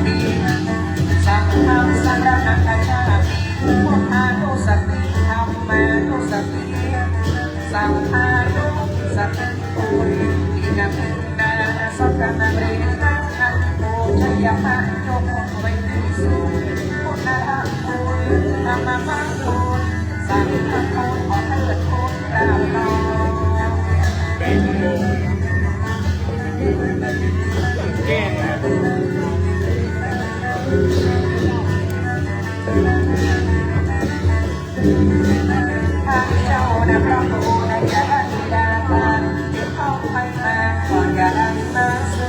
ติสังฆังสรณังคัจฉามิพุทธานุสติธัมมานุสติสังฆานุสติปุริตินังนาสัพพะนาเรนังนังโอชยมะโยโกไวติสุพุทธะคุณธรรมะคุณสังฆะคุณขอเถิดคุณกราบลาแก้ข้าเจ้านะพระโอนะยะนิดาตาที่เข้าไปมาก่อนอย่าดังมาเสื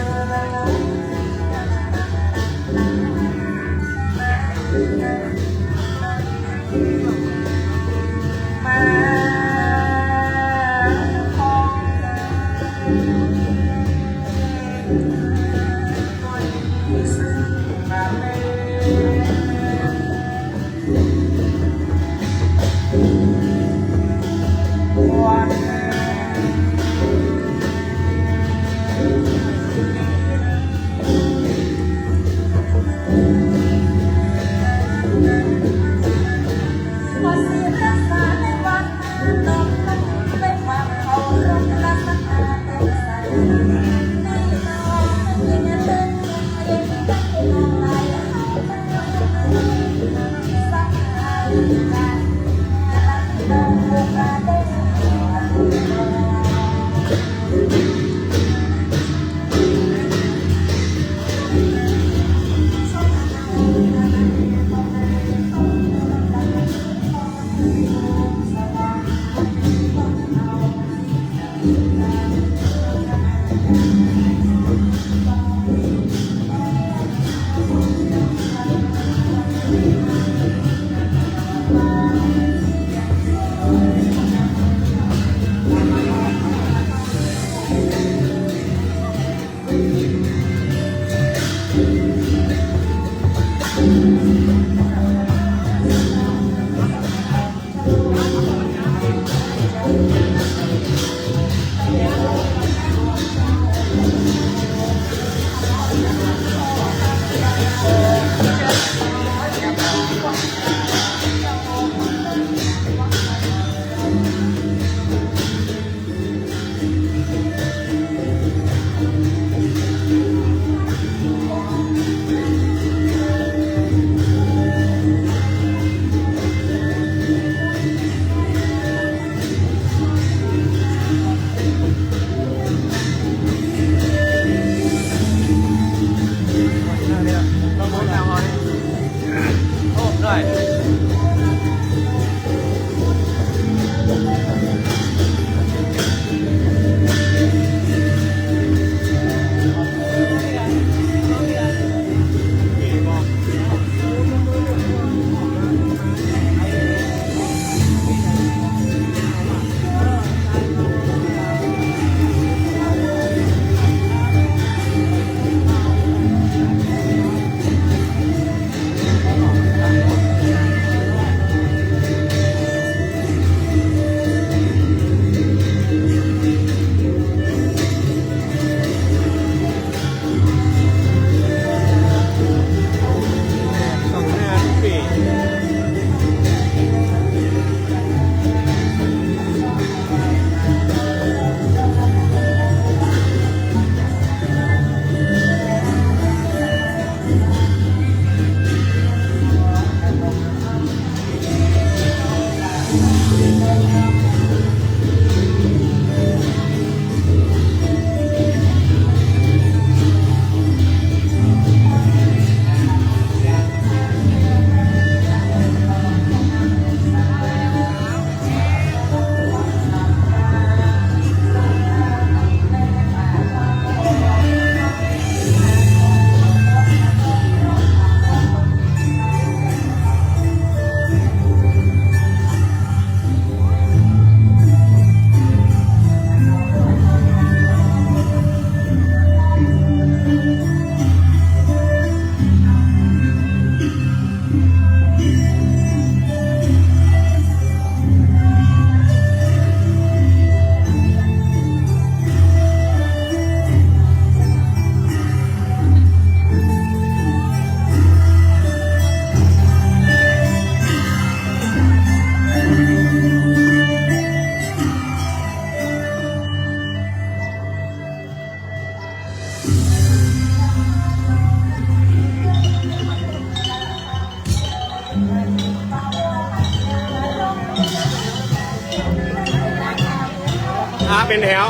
เป็นแถว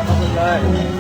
ขอบคุณเลย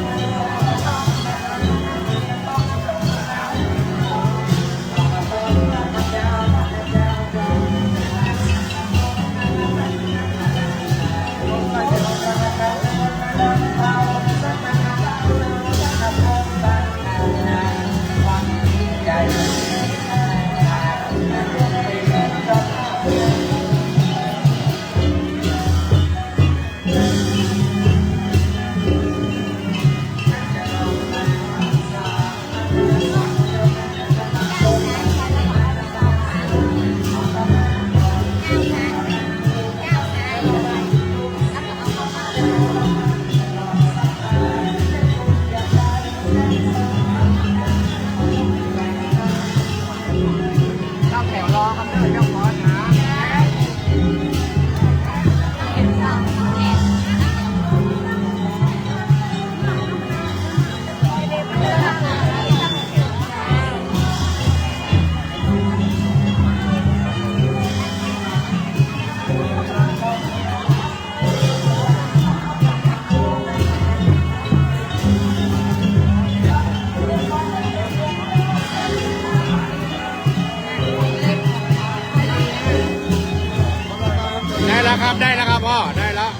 ได้แล้วครับพ่อได้แล้ว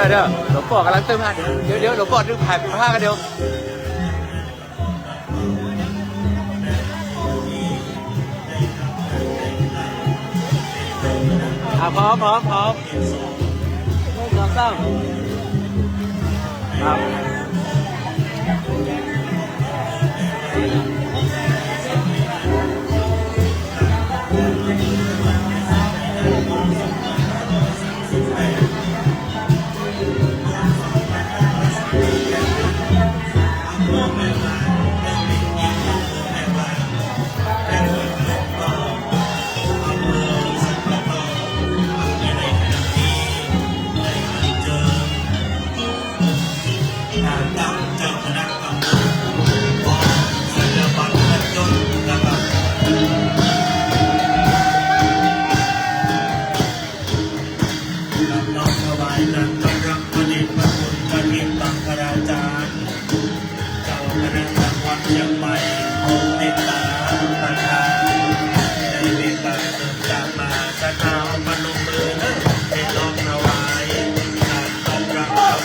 เดี๋ยวหลวงพ่อกำลังเติมผ้าเดี๋ยวหลวงพ่อดึงผ่านผ้ากันเดี๋ยวพร้อม1 2 3ครับ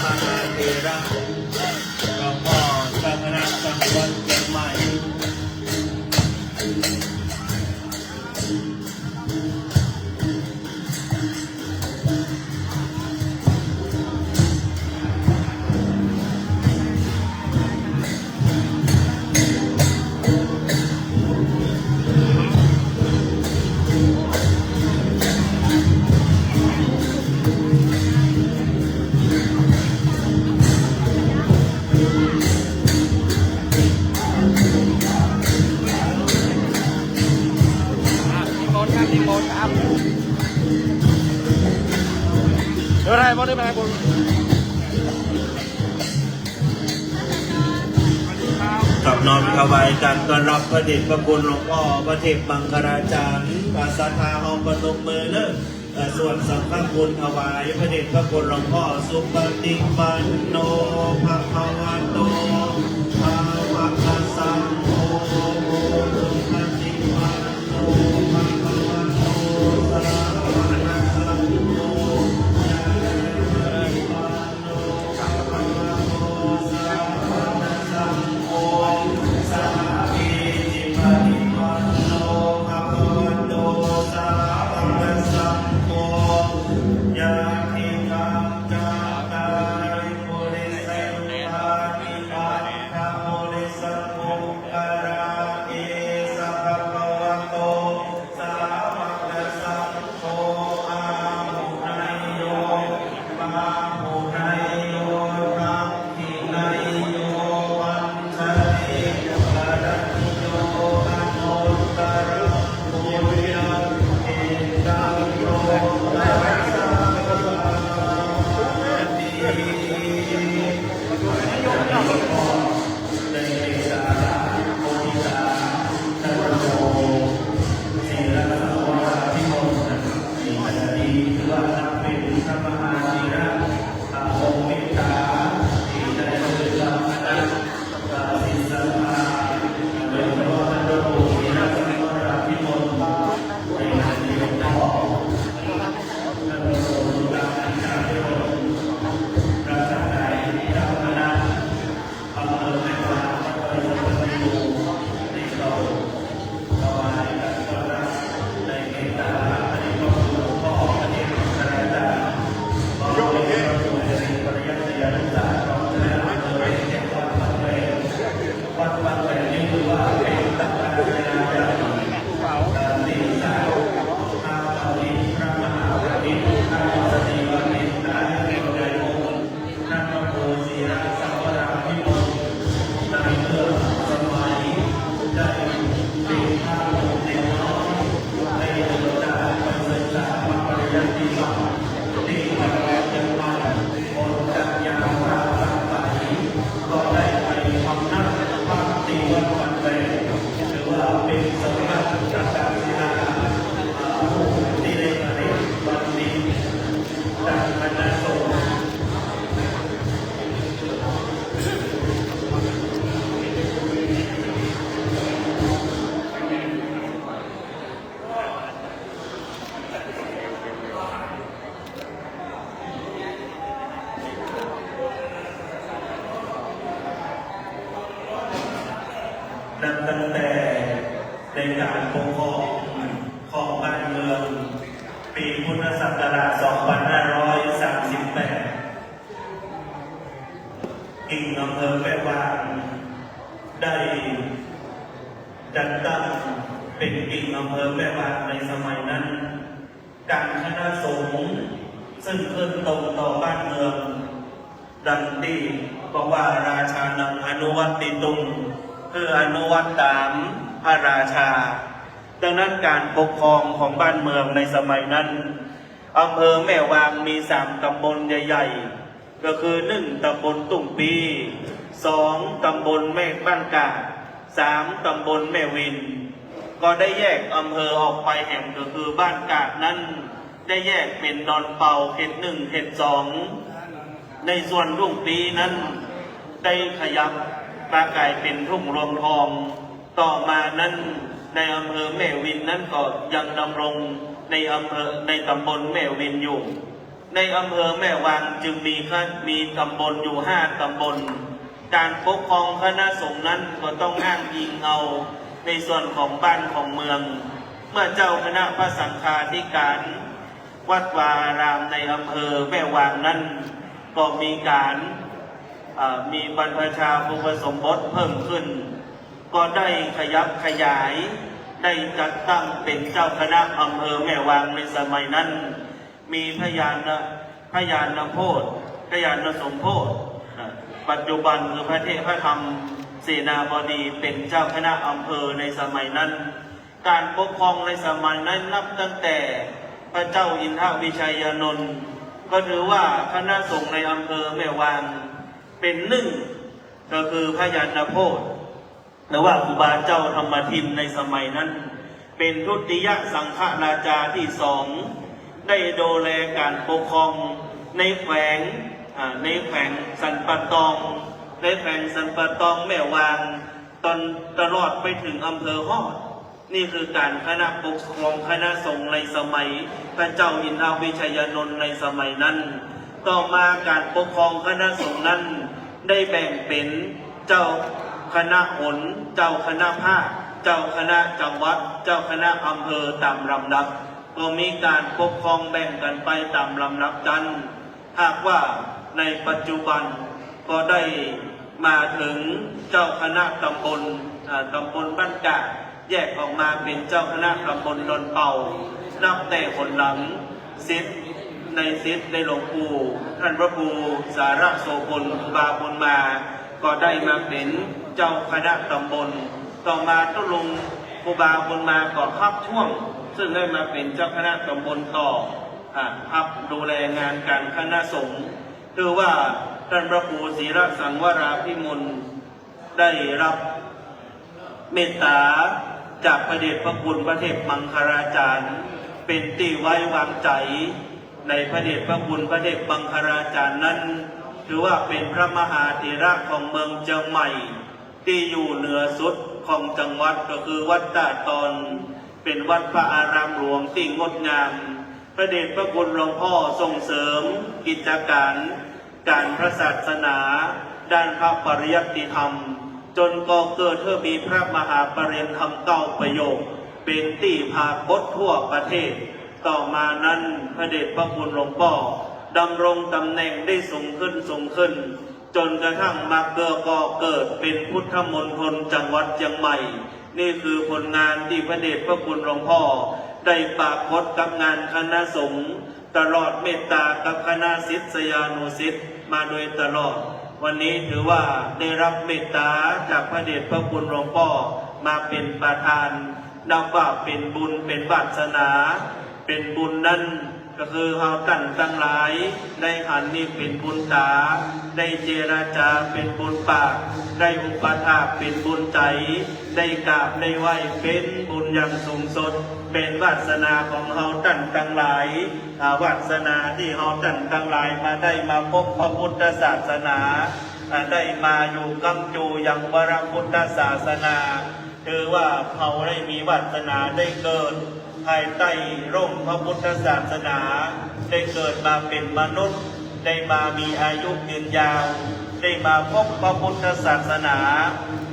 มหาเถระหลวงพ่อสังฆนาสังวัดเชียงใหม่นิมนต์ครับนิมนต์ครับเดี๋ยวอะไรมดได้ไหมบุญ กับน้อมถวายการต้อนรับพระเดชพระคุณหลวงพ่อพระเทพมังคลาจารย์ภาษาทาห้องประนมมือเลิกส่วนสังฆบุญถวายพระเดชพระคุณหลวงพ่อสุปฏิปันโนภะคะวะโตอะระหะสัมโฆสุปฏิปันโนภะคะวะโตสาวกสังโฆยะติปันโนภะคะวะโตสาวกสังโฆสามีจิปฏิปันโนภะคะวะโตสาวกสังโฆยะติกังจัตตาริปุริสยุปานิปัตถะโมริสมุปปาราเอสะภะคะวะโตสาวกสังโฆอาหุนายโยปาหุนายโยทักขินายโยวันชะเอปะระโยอนุตตรปุญญาเอตังโยตัสสะภะคะวะติได้เดชะโพธิสาธัตโตศีลสังวรพิมลมีบารมีถือว่านับเป็นพระมหาธีระองค์เมตตาที่ได้เกิดรับคณะศิษย์สัมมาโดยเฉพาะท่านพระครูศีลสังวรพิมลในฐานะหลวงพ่อท่านพระครูสุตตะอาจารย์พิมลรักษาการเจ้าคณะอำเภอแม่วางจังหวัดสุพรรณบุรีในเราถวายการต้อนรับในเมตตาพระเดชพระคุณหลวงพ่อพระเทพมังคลาจารย์ขอให้พระคุณสิริปริยัติยานุสาสตร์พร้อมคณะอำเภอแห่งวัดบางแวงวัดบางแวงนี่คือว่าเป็นตำนานเวลาใหญ่ที่สาวอาภาวิพระมหาวิทย์อาสติวันิตาแห่งใจมงคลท่านพระครูศีลสังวรพิมลในเมื่อสมัยได้เป็นข้าหลวงเด็กน้อยในเดินทางไปศึกษาพระปริยัติธรรมที่จังหวัดเชียงใหม่บนจักรยานพระสังฆาธิก็ได้ไปทำนักภาคตีวัดวันแวงถือว่าเป็นสมบัติประการศิลาที่ได้มาเรียนวันนี้จากคณะสงฆ์นับตั้งแต่ในการปกครองของบ้านเมืองปีพุทธศักราช 2538 กิ่งอำเภอแม่วางได้จัดตั้งเป็นกิ่งอำเภอแม่วางในสมัยนั้นการคณะสงฆ์ซึ่งขึ้นตรงต่อบ้านเมืองดังที่บอกว่าราชานังอนุวัติตุงคืออนุวัตตามพระราชาดังนั้นการปกครองของบ้านเมืองในสมัยนั้นอำเภอแม่วางมี3 ตำบลใหญ่ๆก็คือ1 ตำบลตุ่งปี2 ตำบลแม่บ้านกาด3 ตำบลแม่วินก็ได้แยกอำเภอออกไปแห่งก็คือบ้านกาดนั้นได้แยกเป็นดอนเป่าเขต1 เขต2ในส่วนรุ่งปีนั้นได้ขยับมากลายเป็นทุ่งรวงทองต่อมานั้นในอำเภอแม่วินนั้นก็ยังดำรงในอำเภอในตำบลแม่วินอยู่ใน ในอำเภอแม่วางจึงมีตำบลอยู่5 ตำบลการปกครองคณะสงฆ์นั้นก็ต้องอ้างอิงเอาในส่วนของบ้านของเมือง เมื่อเจ้าคณะพระสังฆาธิการวัดวาอารามในอำเภอแม่วางนั้นก็มีการมีบรรพชาอุปสมบทเพิ่มขึ้นก็ได้ขยับขยายได้จัดตั้งเป็นเจ้าคณะอำเภอแม่วางในสมัยนั้นมีพยานโพธิ์พยานสมโพธิ์ปัจจุบันคือพระเทพพระธรรมเสนาบดีเป็นเจ้าคณะอำเภอในสมัยนั้นการปกครองในสมัยนั้นนับตั้งแต่พระเจ้าอินทวิชัยนนท์ก็ถือว่าคณะสงฆ์ในอำเภอแม่วางเป็นหนึ่งก็คือพยานโพธิ์หรือว่าครูบาเจ้าธรรมทินในสมัยนั้นเป็นทุติยสังฆราชาที่2ได้ดูแลการปกครองในแขวงสันปะตองในแขวงสันปะตองแม่วางตลอดไปถึงอำเภอฮอดนี่คือการคณะปกครองคณะสงฆ์ในสมัยพระเจ้าอินทวิชัยนนท์ในสมัยนั้นต่อมาการปกครองคณะสงฆ์นั้นได้แบ่งเป็นเจ้าคณะหนเจ้าคณะภาคเจ้าคณะจังหวัดเจ้าคณะอำเภอตามลำดับก็มีการปกครองแบ่งกันไปตามลำดับกันหากว่าในปัจจุบันก็ได้มาถึงเจ้าคณะตำบลบ้านกะแยกออกมาเป็นเจ้าคณะตำบลดอนเป่านับแต่คนหลังศิษย์ในหลวงปู่ท่านพระครูสาระโสพลครูบาบุญมาก็ได้มาเป็นเจ้าคณะตำบลต่อมาตุลุงครูบาบุญมาก็พักช่วงซึ่งได้มาเป็นเจ้าคณะตำบลต่อพักดูแลงานการคณะสงฆ์คือว่าท่านพระครูศรีรสังวราภิมลได้รับเมตตาจากพระเดชพระคุณพระเทพมังคลาจารย์เป็นที่ไว้วางใจในพระเดชพระคุณพระเทพมังคลาจารย์นั้นถือว่าเป็นพระมหาเถระของเมืองเชียงใหม่ที่อยู่เหนือสุดของจังหวัดก็คือวัดตาตอนเป็นวัดพระอารามหลวงที่งดงามพระเดชพระคุณหลวงพ่อส่งเสริมกิจการพระศาสนาด้านพระปริยัติธรรมจนก่อเกิดมีพระมหาปรริยธรรม9 ประโยคเป็นที่พาพจน์ทั่วประเทศต่อมานั้นพระเดชพระคุณหลวงพ่อดำรงตำแหน่งได้สูงขึ้นจนกระทั่งมาก่อเกิดเป็นพุทธมณฑลจังหวัดเชียงใหม่นี่คือผลงานที่พระเดชพระคุณหลวงพ่อได้ปากพจน์กับงานคณะสงฆ์ตลอดเมตตากับคณะศิษยานุศิษย์มาโดยตลอดวันนี้ถือว่าได้รับเมตตาจากพระเดชพระคุณหลวงพ่อมาเป็นประธานนับว่าเป็นบุญเป็นวาสนาเป็นบุญนั้นก็คือเราตั้งหลายได้หันนี่เป็นบุญตาได้เจรจาเป็นบุญปากได้อุปถากเป็นบุญใจได้กราบได้ไหว้เป็นบุญอย่างสูงสุดเป็นวาสนาของเราตั้งหลายวาสนาที่เราตั้งหลายมาได้มาพบพระพุทธศาสนาได้มาอยู่กำจูยังวรพุทธศาสนาคือว่าเราได้มีวาสนาได้เกิดภายใต้ร่มพระพุทธศาสนาได้เกิดมาเป็นมนุษย์ได้มามีอายุยืนยาวได้มาพบพระพุทธศาสนา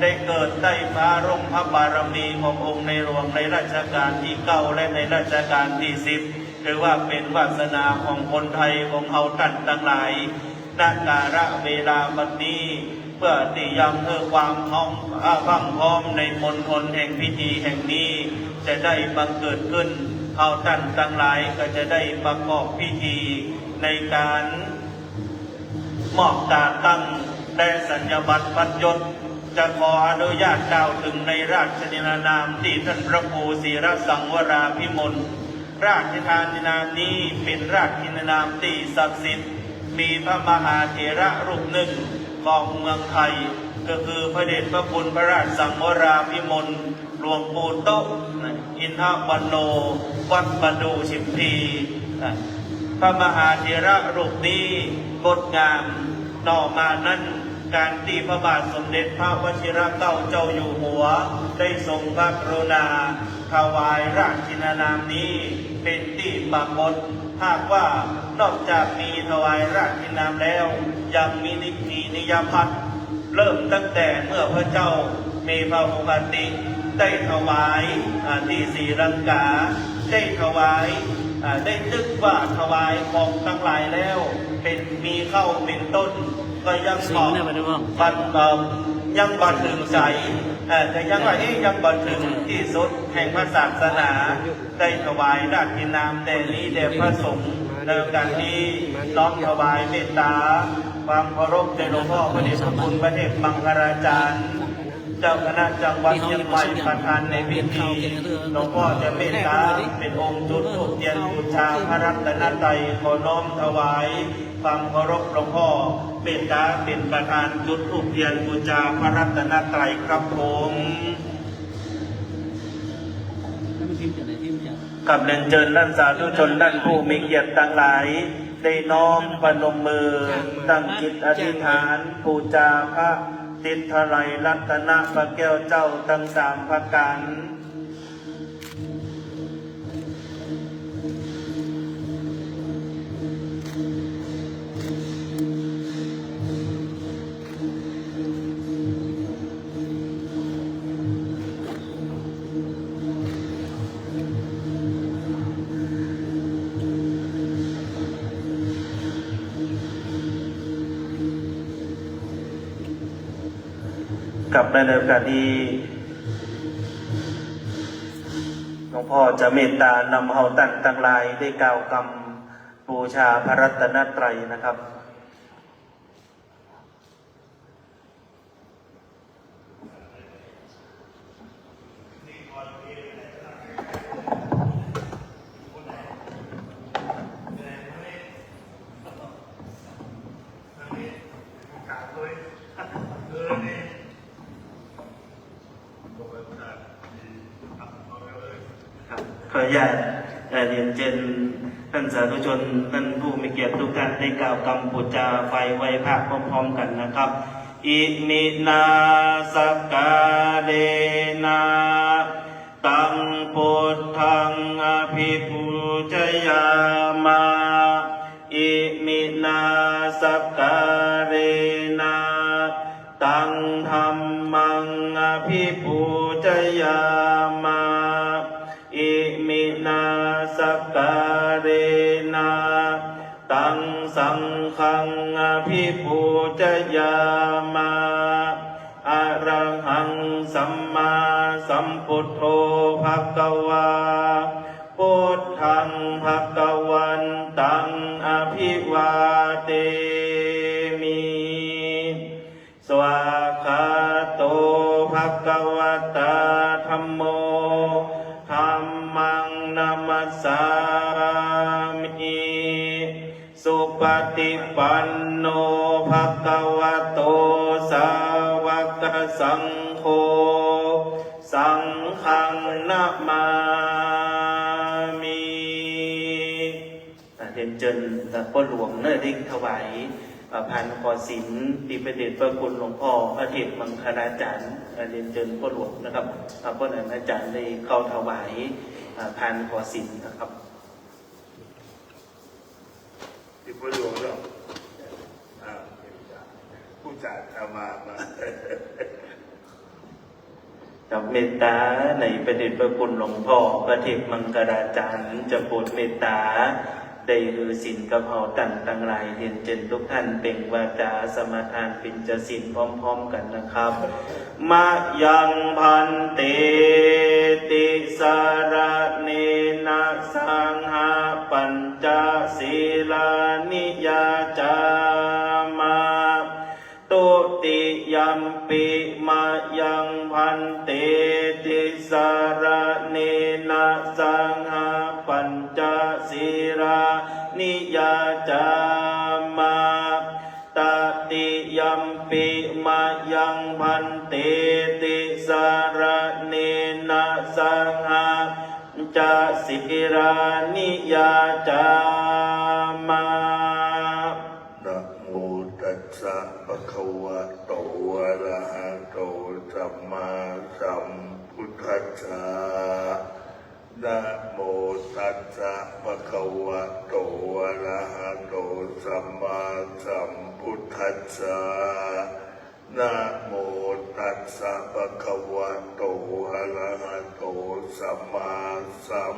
ได้เกิดได้มาร่มพระบารมีขององค์ในหลวงในรัชกาลที่9และในรัชกาลที่10ถือว่าเป็นวาสนาของคนไทยของเราตั้งหลายณกาลเวลาบัดนี้เพื่อที่ยังเพื่อความพร้อมในมณฑลแห่งพิธีแห่งนี้จะได้บังเกิดขึ้นเอาตั้งหลายก็จะได้ประกอบพิธีในการมอบตาตั้งและสัญญบัตรพัดยศจะขออนุญาตกล่าวถึงในราชนินานามที่ท่านพระครูศรีรสังวราภิมลราชทานนามนี้เป็นราชทินนามที่ศักดิ์สิทธิ์มีพระมหาเถระรูปหนึ่งของเมืองไทยก็คือพระเดชพระคุณพระราชสังวราภิมลหลวงปู่โตอินทวันโนวัดประดูชิมพีพระมหาเถระรูปนี้งดงามต่อมานั้นการที่พระบาทสมเด็จพระวชิรเกล้าเจ้าอยู่หัวได้ทรงพระกรุณาถวายราชทินนามนี้เป็นที่ปรากฏ หากว่านอกจากมีถวายราชกินน้ำแล้วยังมีนิยพัฒน์เริ่มตั้งแต่เมื่อพระเจ้ามีพระโอกาติได้ถวายที่ศรีลังกาได้ถวายได้นึกว่าถวายของทั้งหลายแล้วเป็นมีเข้าเป็นต้นก็ยังบอกยังบันถึงใจแต่ยังว่ายังบันถึงที่สุดแห่งพระศาสนาได้ถวายราชกินน้ำแต่นี้แด่พระสงฆ์ในการนี้น้อมถวายเมตตาความเคารพในหลวงพ่อพระเดชพระคุณพระเทพมังคลาจารย์เจ้าคณะจังหวัดเชียงใหม่ประธานในพิธีหลวงพ่อจะเมตตาเป็นองค์จุดธูปเทียนบูชาพระรัตนตรัยขอน้อมถวายความเคารพหลวงพ่อเมตตาเป็นประธานจุดธูปเทียนบูชาพระรัตนตรัยครับผมกับเรียนเชิญท่านสาธุชนท่านผู้มีเกียรติทั้งหลายได้น้อมพนมมือตั้งจิตอธิษฐานบูชาพระติดทลายรัตนพระแก้วเจ้าทั้งสามพระกันกับในโอกาสนี้หลวงพ่อจะเมตตานำเฮาตั้งทั้งหลายได้กล่าวคำบูชาพระรัตนตรัยนะครับขออนุญาตเรียนเชิญท่านสาธุชนท่านผู้มีเกียรติทุกท่านได้กล่าวคำบูชาไฟไว้ภาคพร้อมๆกันนะครับอิมินาสกาเดนะตังพุทธังอภิปูชยามาอิมินาสกาเดนะตังธัมมังอภิปูชยามาอิมินาสการเรนะตังสังฆังอภิปูชยามาอะระหังสัมมาสัมพุทโธภควาพุทธังภควันตังอภิวาเทมิสวากขาโตภควตาธัมโมธัมมังนัมมัสสามิสุปฏิปันโนภควโตสาวกสังโฆสังฆังนะมามิเรียนเชิญพ่อหลวงเนื้อดิ้งถวายผ่านขอศีลดีประเดชพระคุณหลวงพ่อพระเทพมังคลาจารย์เรียนเชิญพ่อหลวงนะครับพ่อหลวงอาจารย์ได้เข้าถวายผ่านขอศีลนะครับที่พ่อหลวงเราผู้จัดเอามากับเมตตาในประเดชพระคุณหลวงพ่อพระเทพมังคลาจารย์จะโปรดเมตตาได้คือศีลกับเฮาตั้งหลายเรียนเจนทุกท่านเป็นวาจาสมาทานเป็นจะศีลพร้อมๆกันนะครับมะยังพันเตติสารเนนะสังหาปัญจศีลานิยาจามาตุติยัมปิมะยังพันเตติสารเนนะสังหาปัญจศีลานิยาจามาตติยัมปิมะยังพันเตติสารเนนะสังหาจาศีลานิยาจามานะโมตัสสะภะคะวะโตอะระหะโตสัมมาสัมพุทธัสสะ นะโมตัสสะภะคะวะโตอะระหะโตสัมมาสัมพุทธัสสะนะโมตัสสะภะคะวะโตอะระหะโตสัมมาสัม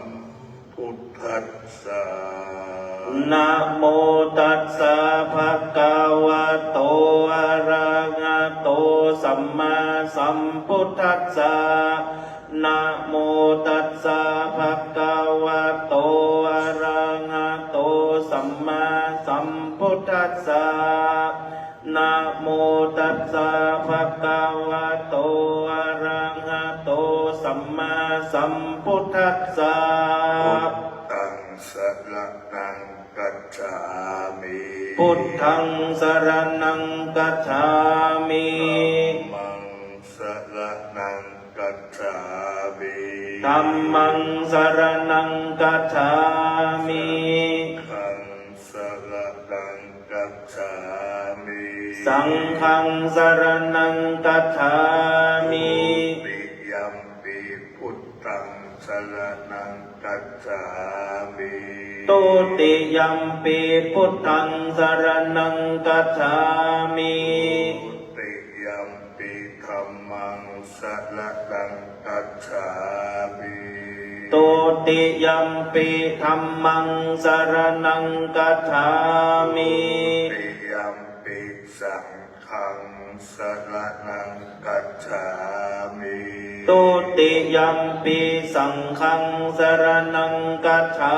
พุทธัสสะ นะโมตัสสะภะคะวะโตอะระหะโตสัมมาสัมพุทธัสสะนะโมตัสสะภะคะวะโตอะระหะโตสัมมาสัมพุทธัสสะนะโมตัสสะภะคะวะโตอะระหะโตสัมมาสัมพุทธัสสะ ตังสรณังกัจฉามิ พุทธังสรณังกัจฉามิ มังสรณังกัจฉามิ ธัมมังสรณังกัจฉามิ ขังสรณังกัจฉามิ สังฆังสรณังกัจฉามิ ปิยัมปิพุทธังสรณังกัจฉามิ ตุติยัมปิพุทธังสรณังกัจฉามิ ติยัมปิธัมมังสรณังกัจฉามิ ตุติยัมปิธัมมังสรณังกัจฉามิ ติยัมปิสังฆังสรณังกัจฉามิ ตุติยัมปิสังฆังสรณังกัจฉา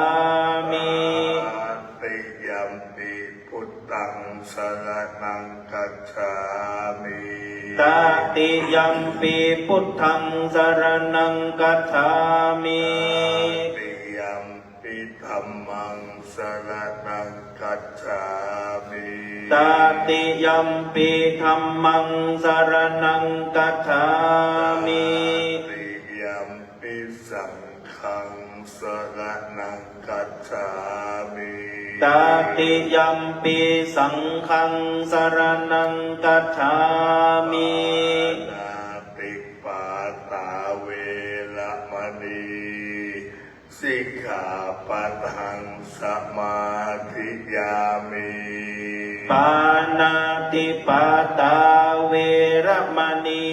มิ ติยัมปิพุทธังสรณังกัจฉามิ ตติยัมปิพุทธังสรณังกัจฉามิ ติยัมปิธัมมังสรณังกัจฉามิ ตติยัมปิธัมมังสรณังกัจฉามิ ติยัมปิสังฆังสรณังกัจฉามิ ตติยัมปิสังฆังสรณังกัจฉามิ นาติปาตาเวระมณีสิกขาปัทังสมาธิยามิ ปานาติปาตาเวระมณี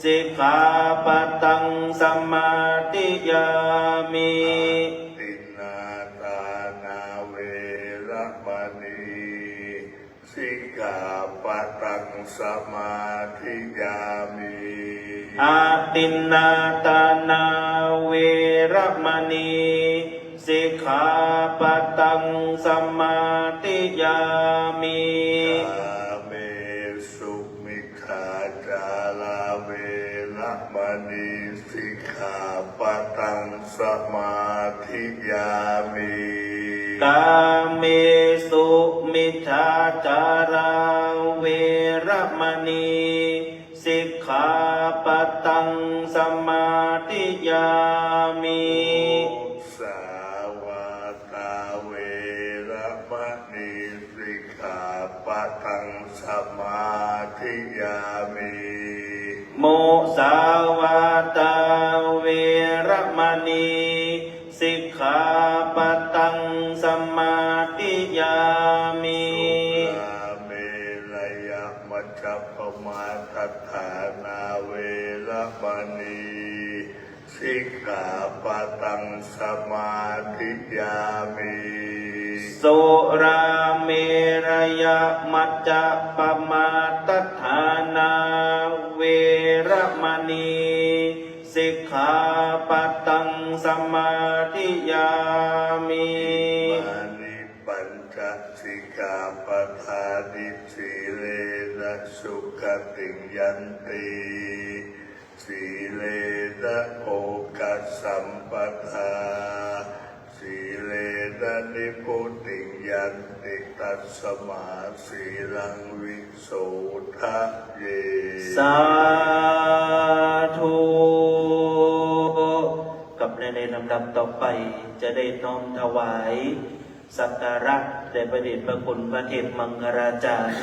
สิกขาปัตังสมาธิยามิ ตินาตานาเวระมณีสิกขาปัทังสมาธิยามิ อาตินนาตานาเวระมณีสิกขาปัตังสมาธิยามิ กาเมสุมิคาจาลาเวระมณีสิกขาปัทังสมาธิยามิ กาเมสุมิจฉาจาราเวระมณีสิกขาปัตังสมาธิยามิ สาวาตาเวระมณีสิกขาปัทังสมาธิยามิ โมสาวาตาเวระมณีสิกขาปัตังสมาธิยามิ กาเมรยมัจจปมาทัฏฐานาเวระมณีสิกขาปัทังสมาธิยามิ สุราเมรยมัจจปมาทัฏฐานาเวระมณีสิกขาปัตังสมาธิยามิ มานิปัญจสิกขาปทานิสีเลนะสุขติยันติสีเลนะโภคสัมปทาสีเลนะนิพุติยันติตัสสมาสีลังวิโสทะเย สาธุกับในลำดับต่อไปจะได้น้อมถวายสักการะแด่พระเดชพระคุณพระเทพมังคลาจารย์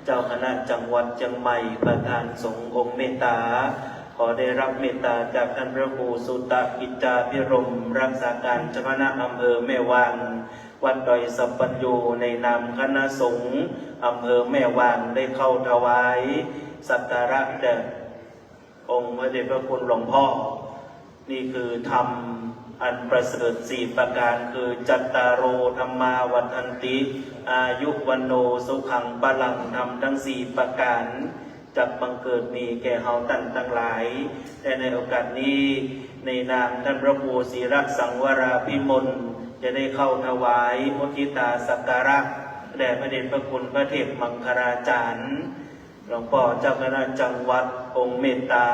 เจ้าคณะจังหวัดเชียงใหม่ประธานสงฆ์องค์เมตตา ขอได้รับเมตตาจากท่านพระครูสุตตะกิจจาภิรมย์รักษาการเจ้าคณะอำเภอแม่วางวัดดอยสัปปัญโยในนามคณะสงฆ์อำเภอแม่วางได้เข้าถวายสักการะแด่องค์พระเดชพระคุณหลวงพ่อนี่คือธรรมอันประเสริฐสี่ประการคือจัตตารโอธรรมาวัฏันติอายุวันโนสุขังพลังธรรมทั้งสี่ประการจักบังเกิดมีแก่เฮาท่านทั้งหลายแต่ในโอกาสนี้ในนามท่านพระครูศิรสังวราภิมลจะได้เข้าถวายมุทิตาสักการะแด่พระเดชพระคุณพระเทพมังคลาจารย์หลวงพ่อเจ้าคณะจังหวัดองค์เมตตา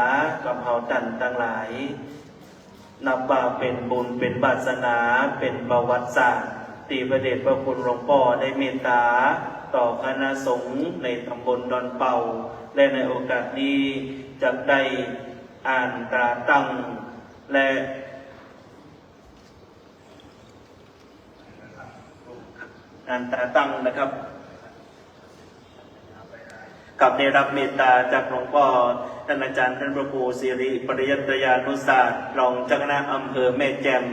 กับเฮาท่านทั้งหลายนับว่าเป็นบุญเป็นวาสนาเป็นประวัติศาสตร์ที่พระเดชพระคุณหลวงพ่อได้เมตตาต่อคณะสงฆ์ในตำบลดอนเป่าและในโอกาสนี้จะได้อ่านตราตั้งและอ่านตราตั้งนะครับกับได้รับเมตตาจากหลวงพ่อท่านอาจารย์ท่านพระครูสิริปริยัตยานุศาสตร์รองเจ้าคณะอำเภอแม่แจ่ม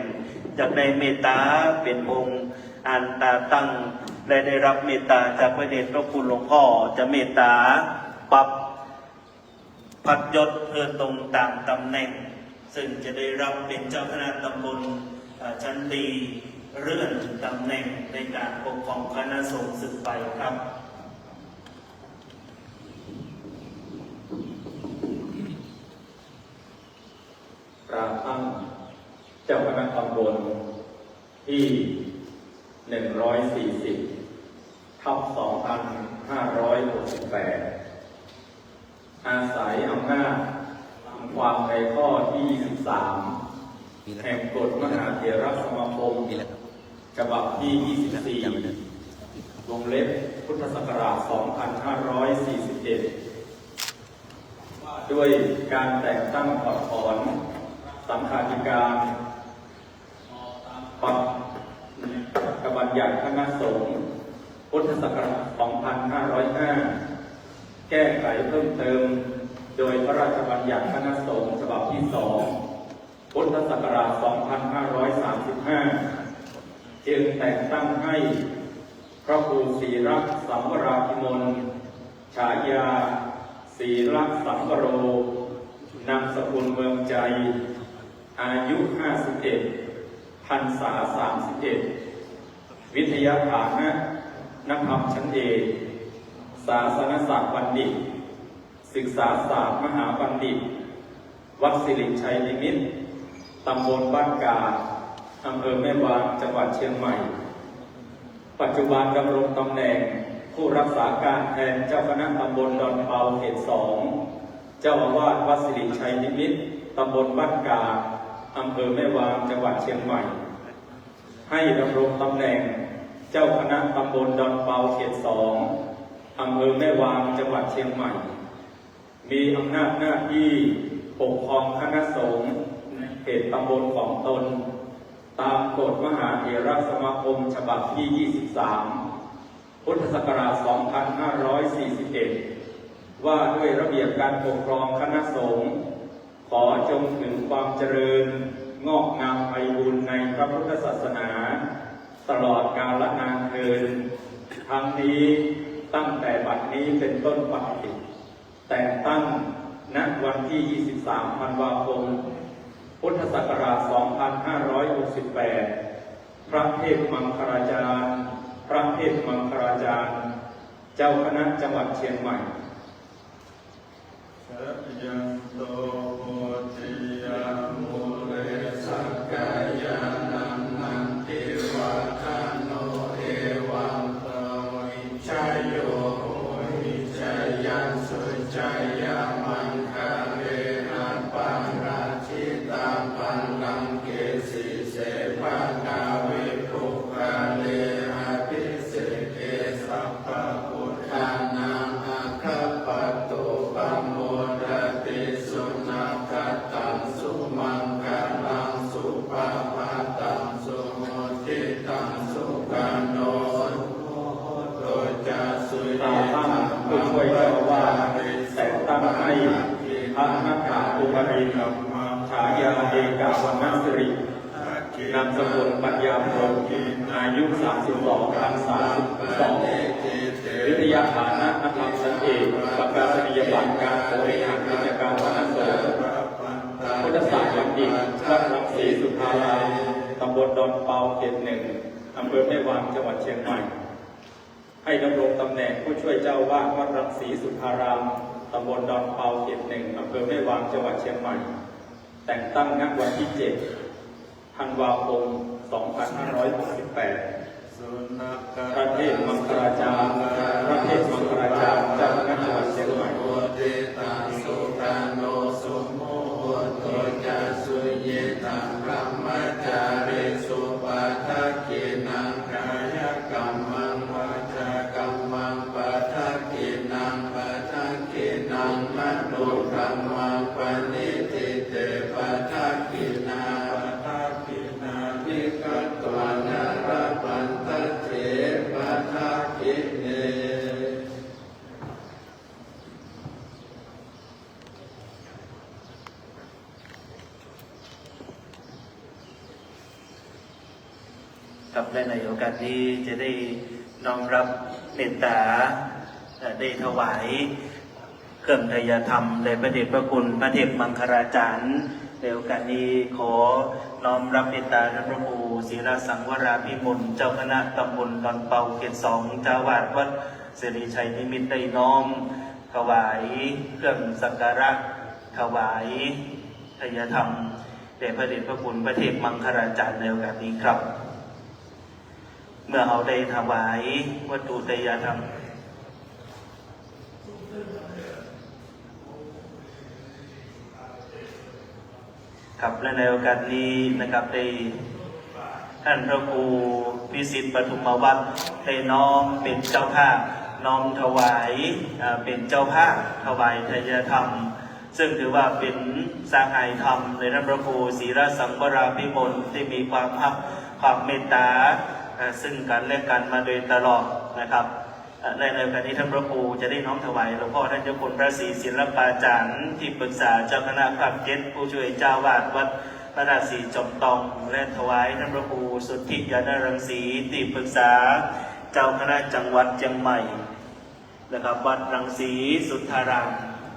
จากได้เมตตาเป็นองค์อ่านตราตั้งและได้รับเมตตาจากพระเดชพระคุณหลวงพ่อจะเมตตาปรับพัดยศเพื่อตรงตามตำแหน่งซึ่งจะได้รับเป็นเจ้าคณะตำบลชั้นดีเลื่อนตำแหน่งในการปกครองคณะสงฆ์สืบไปครับกราบท่านเจ้าคณะตำบลที่140/2568อาศัยอำนาจความในข้อที่23แห่งกฎมหาเถรสมาคมฉบับที่24วงเล็บพุทธศักราช 2541ว่าด้วยการแต่งตั้งถอดถอนสังฆาธิการปรับกบัญญัติคณะสงฆ์พุทธศักราช 2505 แก้ไขเพิ่มเติมโดยพระราชบัญญัติคณะสงฆ์ฉบับที่ 2 พุทธศักราช 2535 จึงแต่งตั้งให้พระครูศรีรักษ์สังวราภิมลฉายาศรีรักษ์สังวโรนามสกุลเมืองใจอายุ 51 พรรษา 31 วิทยาฐานะนักธรรมชั้นเอกศาสนศาสตร์บัณฑิตศึกษาศาสตร์มหาบัณฑิตวัดสิริชัยนิมิตรตำบลบ้านกาดอำเภอแม่วางจังหวัดเชียงใหม่ปัจจุบันดำรงตำแหน่งผู้รักษาการแทนเจ้าคณะตำบลดอนเปาเขต 2 เจ้าอาวาสวัดสิริชัยนิมิตรตำบลบ้านกาดอำเภอแม่วางจังหวัดเชียงใหม่ให้ดำรงตำแหน่งเจ้าคณะตำบลดอนเปาเขต 2 อำเภอแม่วางจังหวัดเชียงใหม่มีอำนาจหน้าที่ปกครองคณะสงฆ์ในเขตตำบลของตนตามกฎมหาเถรสมาคมฉบับที่ 23 พุทธศักราช 2541 ว่าด้วยระเบียบการปกครองคณะสงฆ์ขอจงถึงความเจริญงอกงามไพบูลย์ในพระพุทธศาสนาตลอดกาลนานเทอญทั้งนี้ตั้งแต่บัดนี้เป็นต้นไปแต่งตั้งณวันที่ 23 ธันวาคม พุทธศักราช 2568 พระเทพมังคลาจารย์พระเทพมังคลาจารย์เจ้าคณะจังหวัดเชียงใหม่ยังโตโพธิยามุเลสักกายานันนันติวาทานโนเอวังตวิชัยโยวิชัยยันสุชัยยามังคาเรนะปังราชิตาปันลังเกสีเสปานาวิภุคาเลหะพิเศษเกสัพพะพุทธานาอาคัปปะโตปัมโมดติสุนัขตังสุมังคลังสุปาปะตังสุโมทิตังสุกันโนโตจาสุ ตาตั้งผู้ช่วยเจ้าอาวาสแต่งตั้งให้ภ ะนักขาภูมิรินฉายาเอกาวรรณสิรินามสกุลปัญญาพงศ์อายุ32 พรรษา12วิทยาฐานะนักธรรมสันเอกประกาศนียบัตรการบริหารกิจการวัดอโศกพุทธศาสตร์บัณฑิตวัดรังสีสุภารามตำบลดอนเปาเขต 1อำเภอแม่วางจังหวัดเชียงใหม่ให้ดำรงตำแหน่งผู้ช่วยเจ้าวาดวัดรังสีสุภารามตำบลดอนเปาเขต 1อำเภอแม่วางจังหวัดเชียงใหม่แต่งตั้งณวันที่ 7 ธันวาคม 2568 พระเทพมังคลาจารย์เจ้าคณะจังหวัดเชียงใหม่กับและในโอกาสนี้จะได้น้อมรับเมตตาได้ถวายเครื่องทายธรรมแด่พระเดชพระคุณพระเทพมังคลาจารย์ในโอกาสนี้ขอน้อมรับเมตตาท่านพระครูศิรสังวราภิมลเจ้าคณะตำบลดอนเปาเขต 2เจ้าวาดวัดสิริชัยนิมิตรได้น้อมถวายเครื่องสักการะถวายทายธรรมแด่พระเดชพระคุณพระเทพมังคลาจารย์ในโอกาสนี้ครับเมื่อเราได้ถวายวัตถุทายธรรมครับและในโอกาสนี้นะครับได้ท่านพระครูพิสิทธิ์ปทุมวัฒน์ได้น้อมเป็นเจ้าภาพน้อมถวายเป็นเจ้าภาพถวายทายธรรมซึ่งถือว่าเป็นสาหายธรรมในท่านพระครูศิรสังวราภิมลที่มีความรักความเมตตาซึ่งกันและกันมาโดยตลอดนะครับในโอกาสนี้ท่านพระครูจะได้น้อมถวายหลวงพ่อท่านเจ้าคุณพระศรีศิลปาจารย์ที่ปรึกษาเจ้าคณะภาค 7ผู้ช่วยเจ้าวาดวัดพระราชสีจอมทองและถวายท่านพระครูสุทธิยานรังสีที่ปรึกษาเจ้าคณะจังหวัดเชียงใหม่นะครับวัดรังสีสุทธาราม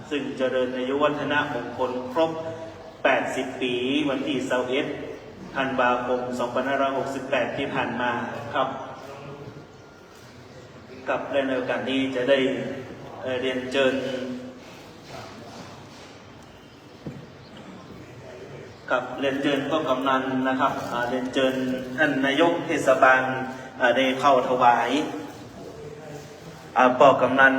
ซึ่งเจริญอายุวัฒนะมงคลครบ80 ปีวันที่21 ธันวาคม 2568 ที่ผ่านมาครับกับในโอกาสนี้จะได้เรียนเชิญกับเรียนเชิญพ่อกำนันนะครับเรียนเชิญท่านนายกเทศบาลได้เข้าถวายพ่อกำนัน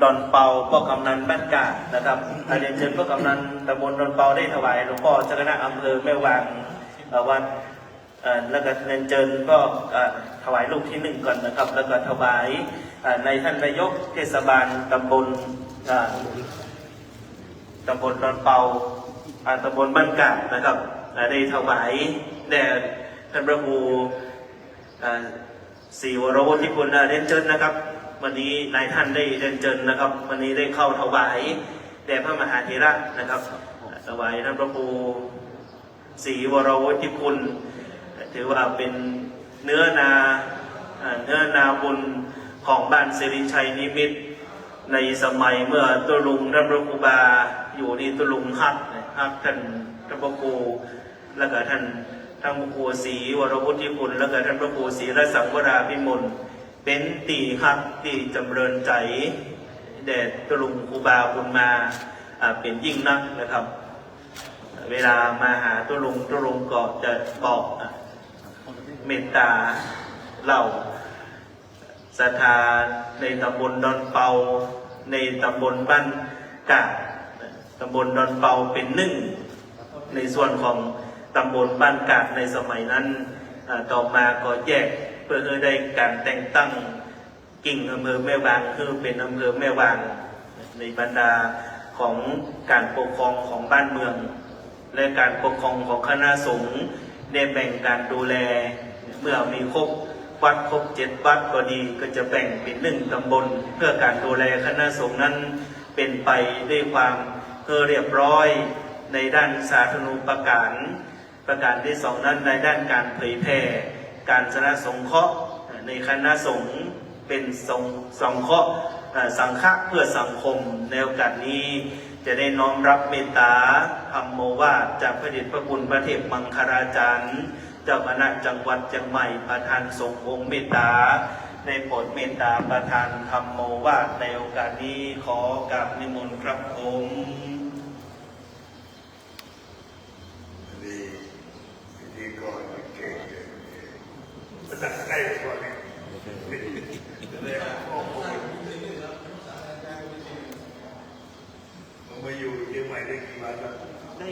ดอนเปาพ่อกำนันบ้านกาดนะครับเรียนเชิญพ่อกำนันตำบลดอนเปาได้ถวายหลวงพ่อเจ้าคณะอำเภอแม่วางวัดแล้วก็เรียนเชิญก็ถวายลูกที่ 1ก่อนนะครับแล้วก็ถวายในท่านนายกเทศบาลตำบลดอนเปาตำบลบ้านกาดนะครับได้ถวายแด่ท่านพระครูศรีวรวุฒิคุณเรียนเชิญนะครับวันนี้นายท่านได้เรียนเชิญนะครับวันนี้ได้เข้าถวายแด่พระมหาเถระนะครับถวายท่านพระครูศรีวรวุฒิคุณถือว่าเป็นเนื้อนาบุญของบ้านสิริชัยนิมิตรในสมัยเมื่อตัวลุงท่านพระครูบาอยู่นี่ตัวลุงฮักท่านพระครูแล้วก็ท่านพระครูศรีวรวุฒิคุณแล้วก็ท่านพระครูศรีรสังวราภิมลเป็นตีฮักที่จำเริญใจแด่ตัวลุงครูบาบุญมาเป็นยิ่งนักนะครับเวลามาหาตัวลุงก็จะบอกเมตตาเล่าศรัทธาในตำบลดอนเปาในตำบลบ้านกาดตำบลดอนเปาเป็นหนึ่งในส่วนของตำบลบ้านกาดในสมัยนั้นต่อมาก็แยกเพื่อได้การแต่งตั้งกิ่งอำเภอแม่วางคือเป็นอำเภอแม่วางในบรรดาของการปกครองของบ้านเมืองและการปกครองของคณะสงฆ์ได้แบ่งการดูแลเมื่อมีครบวัดครบ7 วัดก็ดีก็จะแบ่งเป็น1 ตำบลเพื่อการดูแลคณะสงฆ์นั้นเป็นไปด้วยความ เรียบร้อยในด้านสาธารณูปการประการที่สองนั้นในด้านการเผยแผ่การสนะสงเคราะห์ในคณะสงฆ์เป็นสงเคราะห์สังฆะเพื่อสังคมในโอกาสนี้จะได้น้อมรับเมตตาธรรมโมวาทจากพระเดชพระคุณพระเทพมังคลาจารย์เจ้าคณะจังหวัดเชียงใหม่ประธานสงฆ์องค์เมตตาในโปรดเมตตาประธานธรรมโมวาทในโอกาสนี้ขอกราบนิมนต์ครับผม ดีพิธีกรมันเก่งเลยภาษาไทยก่อนเนี่ยเลยพ่อผมมึงมาอยู่เชียงใหม่ได้กี่วันแล้วได้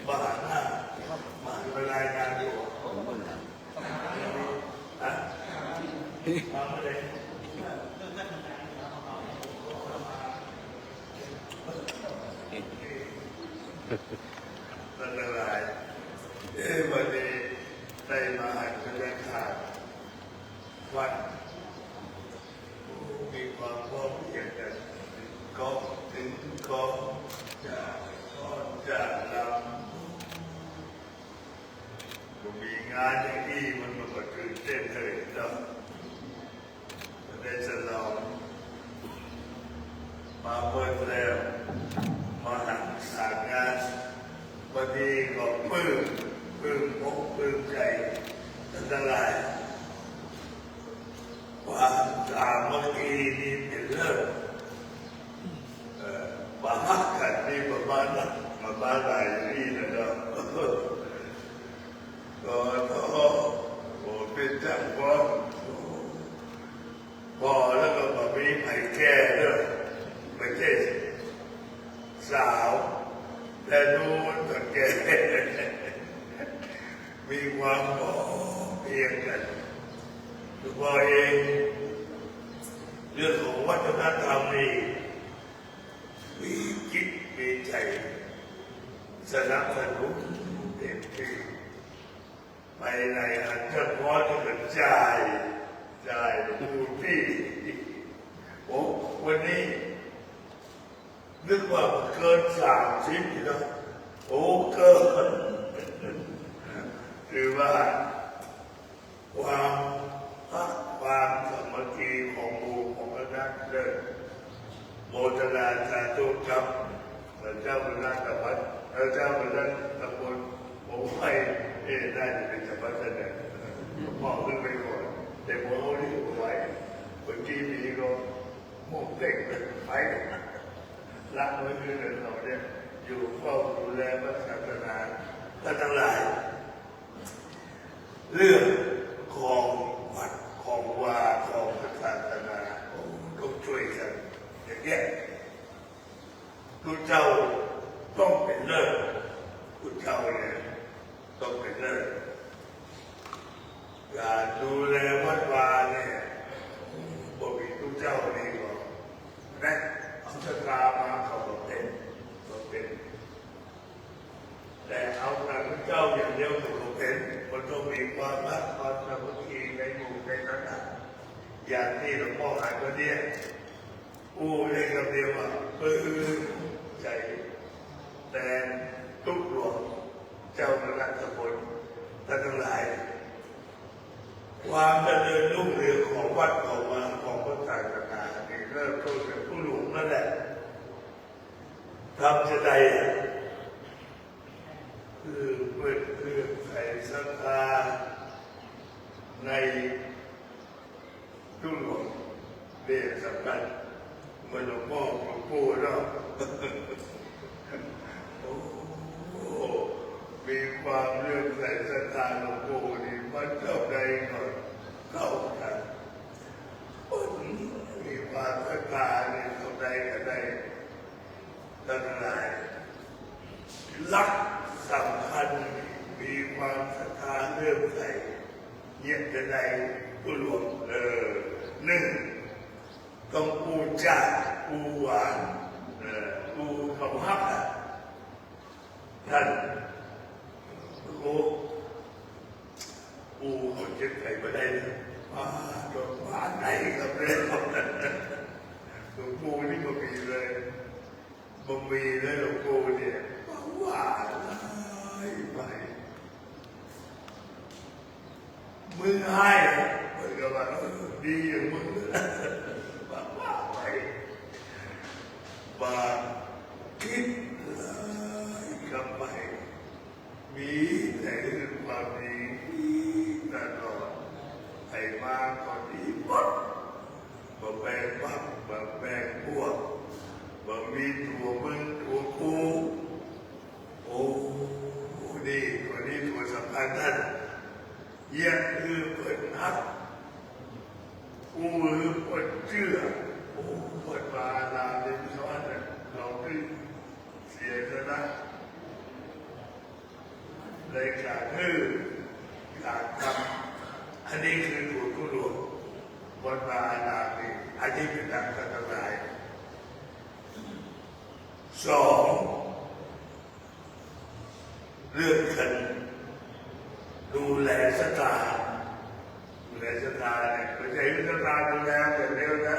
บ้านหน้ามาเวลางานอยู่ฮะมาเมื่อไหร่นั่นอะไรวันนี้ได้มาบรรยากาศวัดมีความพร้อมเพรียงกันก็ถึงก็จะนำมีงานอย่างนี้มันก็ตื่นเต้นเลยนะได้ฉลองมาเปิดแล้วมาหันสร้างงานวันนี้ก็ปลื้มอกปลื้มใจทั้งหลายความสามัคคีนี่เป็นเลิศมาฮักกันนี่ประมาณนั้นมาบ้านหลายที่นะครับก็เป็นจังหวะพอแล้วก็มามีไผ่แก่ด้วยไม่ใช่สาวแต่ดูมันก็แก่มีความพอเพียงกันตัวเองเรื่องของวัฒนธรรมนี่มีจิตมีใจสนับสนุนเต็มที่ไปในอันเฉพาะที่กระจายดูที่โอ้วันนี้นึกว่าเกิน30แล้วโอ้เกินคือว่าความรักความสามัคคีของหมู่ของคณะเลิศโมทนาสาธุครับพระเจ้าพระราชวัฒน์พระเจ้าพระราชตำบลผมไปได้เป็นจังหวัดเดิมพ่อขึ้นไปก่อนแต่ผมเอาที่ไว้เมื่อกี้มีก็มุ่งเด็กไปละมือคือเราเนี่ยอยู่เฝ้าดูแลพระศาสนาท่านทั้งหลายเรื่องของวัดของวาของศาสนาต้องช่วยกันอย่างเงี้ยทุกเจ้าต้องเป็นเลิศทุกเจ้าเนี่ยต้องเป็นเลิศการดูแลวัดวาเนี่ยบอกอีกทุกเจ้านี่ก็นะเอาศรัทธามาเขาก็เป็นแต่เอาแต่พระเจ้าอย่างเดียวถูกเป็นมันต้องมีความรักความสามัคคีในหมู่ในคณะอย่างที่หลวงพ่ออ่านวันนี้อู้ในคำเดียวว่าปลื้มใจแต่ทุกดวงเจ้าคณะตำบลท่านทั้งหลายความเจริญรุ่งเรืองของวัดของวาของพระศาสนาที่เริ่มต้นจากผู้หลวงนั่นแหละทำจะได้คือเปิดเรื่องใส่ศรัทธาในทุกหลวงเรียกสำคัญเมื่อหลวงพ่อหลวงปู่เนาะมีความเรื่องใส่ศรัทธาหลวงปู่นี่มันเท่าใดก็เท่ากันมีความศรัทธานี่เท่าใดก็ได้ทั้งหลายรักสำคัญมีความศรัทธาเลื่อมใสเยี่ยมจะได้ผู้หลวงหนึ่งต้องปูจ่าปูหวานปูเขาฮักท่านโอ้ปูคนเจ็บใจไม่ได้โดนหวานไหนครับเลยหลวงปู่นี่ก็มีเลย บ่มีเลยหลวงปู่เนี่ยว่าไปมึงให้เหมือนกับว่าดีอย่างมึงว่าไปบาคิดเลยคำไปมีแต่เรื่องความดีตลอดไอ้มาก็ดีปั๊บบ่แบ่งปั๊บบ่แบ่งพวกบ่มีตัวมึงตัวกูโอ้ดีตัวนี้ตัวสำคัญนั่นเยี่ยมคือเปิดนักกูมือเปิดเชื่อโอ้เปิดมาลาเดินสวรรค์เราขึ้นเสียชนะในการการทำอันนี้คือตัวผู้รวมวันมาลาเดินอันนี้เป็นดังกันทั้งหลายสองเรื่องกันดูแลสถานดูแลสถานเนี่ยไม่ใช่สถานดูแลอย่างเดียวนะ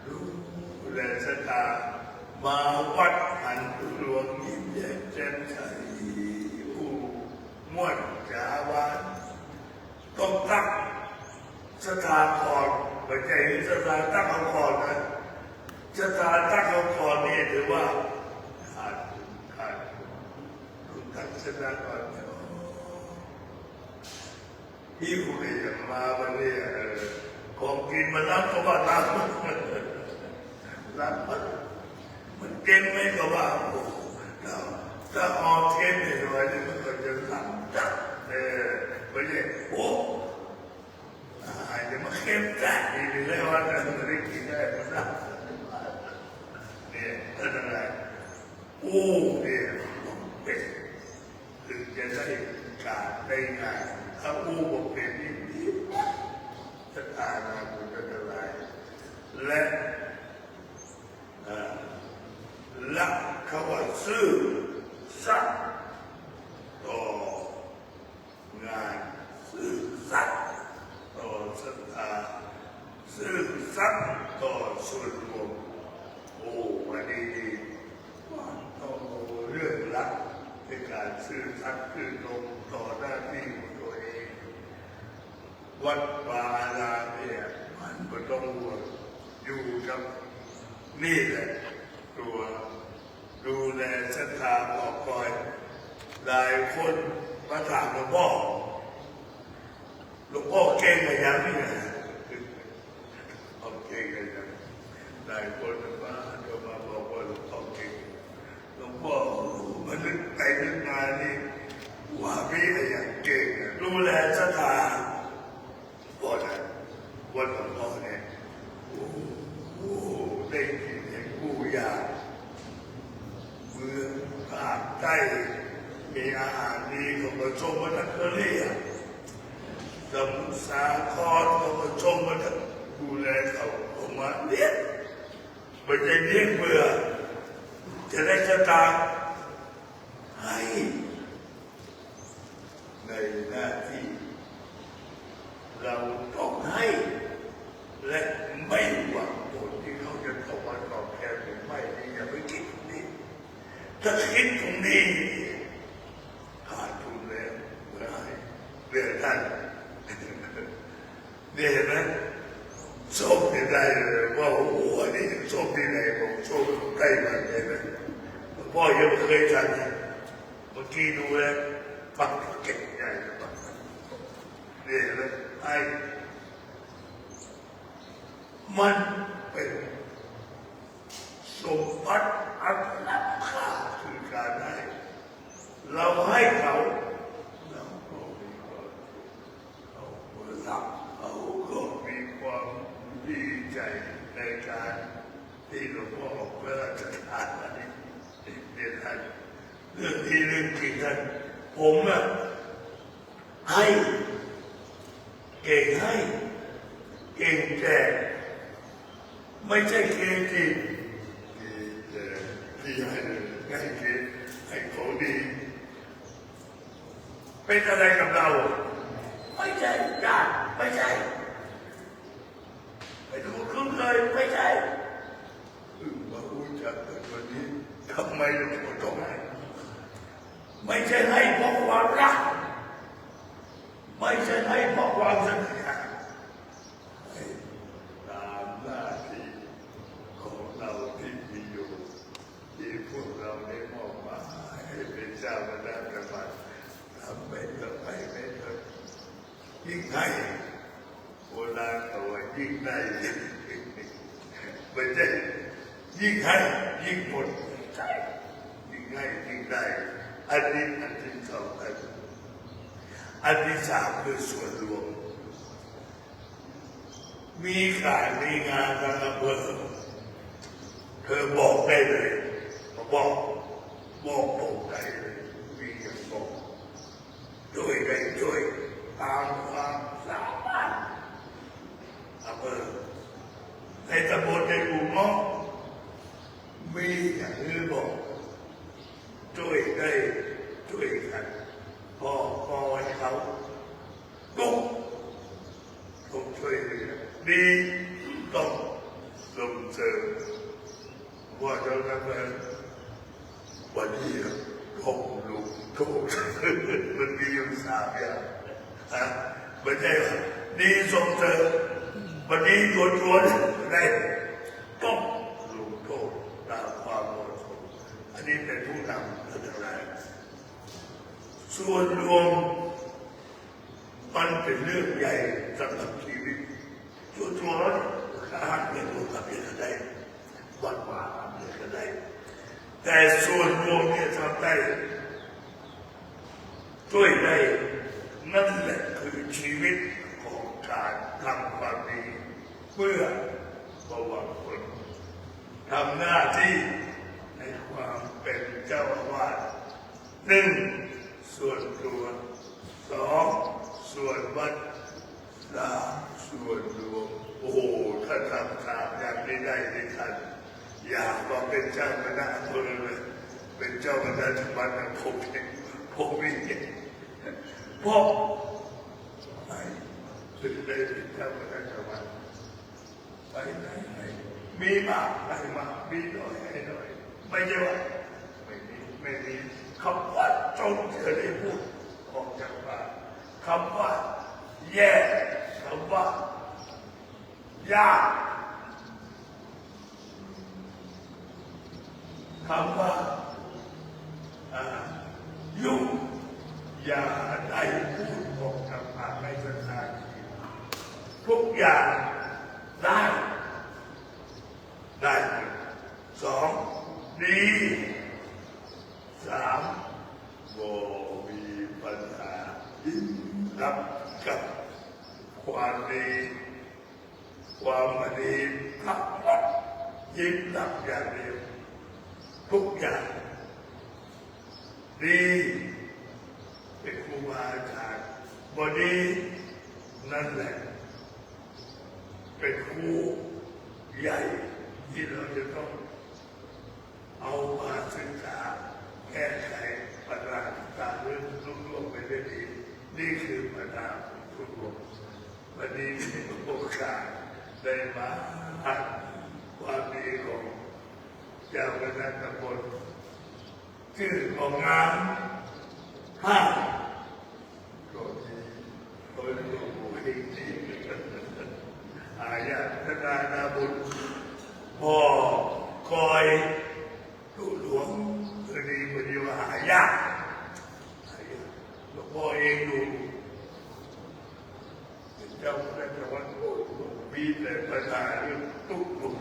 ดูแลสถานมาวัดหันหลวงยิ้มแย้มแจ่มใสผู้ม่วนจาวานต้องตั้งสถานก่อนไม่ใช่สถานตั้งเอาก่อนนะสถานตั้งเอาก่อนนี่ถือว่าขาดคุณตั้งสถานก่อนหิวเลยอย่างมาวันนี้ของกินมันรับก็ว่ารับมันเก่งไหมก็ว่าถ้าออกเก่งเนี่ยวันนี้มันก็จะรับจัดไม่ใช่โอ้อาจจะมาเข้มจัดอีกแล้วว่าจะได้กินได้มันรับเนี่ยอะไรโอ้เนี่ยเป็นถึงจะได้การได้งานถ้าผู้บอกเป็นนี่สถานะมันจะอะไรและรักเขาว่าซื่อสัตย์ต่องานซื่อสัตย์ต่อศรัทธาซื่อสัตย์ต่อส่วนรวมโอ้วันนี้ต้องเรื่องรักในการซื่อสัตย์ซื่อตรงต่อหน้าที่ของตัวเองวัดวาลาเนี่ยมันก็ต้องอยู่กับนี่แหละตัวดูแลศรัทธาบอกคอยหลายคนมาถามหลวงพ่อเก่งอะไรอย่างนี้นะเก่งอะไรอย่างหลายคนมาบอกว่าหลวงพ่อเก่งหลวงพ่อมันนึกไปนึกมานี่ว่ามีอะไรอย่างเก่งดูแลศรัทธาก่อนวันหลวงพ่อเนี่ยโอ้ได้กินอย่างกู้ยาเมืองภาคใต้มีอาหารดีของประชมมันก็เรียกสมุทรสาครของประชมมันดูแลเขาออกมาเลี้ยงไม่ใช่เลี้ยงเบื่อจะได้ชะตาให้ในหน้าที่เราต้องให้และไม่หวังผลที่เขาจะตอบตอบแทนหรือไม่นี่อย่าไปคิดตรงนี้ถ้าคิดตรงนี้ขาดทุนแล้วเมื่อไหร่เรื่องท่านเนี่ยเห็นไหมส้มเนี่ยได้เลยว่าโอ้โหนี่ส้มที่ไหนผมส้มใกล้บ้านเลยนะพ่อยังเคยทันเมื่อกี้ดูแล้วปักเก็บใหญ่ปักเนี่ยเลยไอ้มันเป็นสมบัติอันล้ำค่าคือการให้เราให้เขาเราก็มีความรักเขาก็มีความดีใจในการที่หลวงพ่อบอกเพื่อจะทานอันนี้เรียนท่านเรื่องที่เรื่องจริงท่านผมอะให้เก่งให้เก่งแจกไม่ใช่เก่งที่ให้ง่ายเก่งให้เขาดีเป็นอะไรกับเราไม่ใช่ยากไม่ใช่ไม่ถูกคุ้นเคยไม่ใช่ว่า ำไมเราพูดตรงนั้นไม่ใช่ให้เพราะความรักไม่ใช่ให้เพราะความสนิทตามหน้าที่ของเราที่มีอยู่ที่พวกเราได้มอบหมายให้เป็นเจ้าคณะจังหวัดทำไปเถอะไปไม่เถอะยิ่งให้โบราณเขาว่ายิ่งได้ไม่ใช่ยิ่งให้ยิ่งหมดใจยิ่งให้ยิ่งได้อันนี้อันที่สองอันที่สามคือส่วนรวมมีการมีงานทางอำเภอเธอบอกได้เลยบอกตรงใจเลยมีอย่างบอกด้วยได้ด้วยตามความสามารถอำเภอในตำบลในหมู่น้องมีอย่างนี้บอกช่วยได้ช่วยกันพอให้เขาต้องช่วยเหลือดีต้องส่งเสริมว่าเจ้าหน้าที่วันนี้ผมลุงทุกมันมีอยู่สามอย่างไม่ใช่ว่าดีส่งเสริมวันนี้ชวนได้ต้องลุงโทษตามความเหมาะสมอันนี้เป็นผู้นำทั้งหลายส่วนรวมมันเป็นเรื่องใหญ่สำหรับชีวิตส่วนตัวอาจเป็นตัวกับเรื่องใดวัดว่าเรื่องใดแต่ส่วนรวมเนี่ยทำได้ช่วยได้นั่นแหละคือชีวิตของการทำความดีเพื่อประวัติคนทำหน้าที่ในความเป็นเจ้าอาวาสหนึ่งส่วนตัวสองส่วนวัดสามส่วนรวมโอ้โหถ้าทำสามอย่างนี้ได้ในท่านอยากมาเป็นเจ้าคณะอำเภอเลยเป็นเจ้าคณะจังหวัดนะผมมีพ่อไม่ถึงได้เป็นเจ้าคณะจังหวัดไปไหนมีมากได้มากมีน้อยให้น้อยไม่ใช่ว่าไม่มีคำว่าจงจะได้พูดออกจากปากคำว่าแย่คำว่ายากคำว่ายุ่งอย่าได้พูดออกจากปากในสถานที่ทุกอย่างได้สองดีสามบ่มีปัญหายิ้มรับกับความดีความดีทั้งหมดยิ้มรับอย่างเดียวทุกอย่างดีเป็นครูบาอาจารย์บ่ดีนั่นแหละเป็นครูใหญ่ที่เราจะต้องเอามาศึกษาแก้ไขปัญหาต่างๆเรื่องรวมไปได้ดีนี่คือปัญหาทุกคนวันนี้มีโอกาสได้มาอ่านความดีของเจ้าคณะตำบลชื่อของงานก็ดีคนรู้ดีอาญาธนาบุญพ่อคอยดูหลวงคดีพอดีว่าหายากหลวงพ่อเองดูเจ้าพระเจ้าวัดมีแต่ปัญหาเรื่องตุ๊กลุก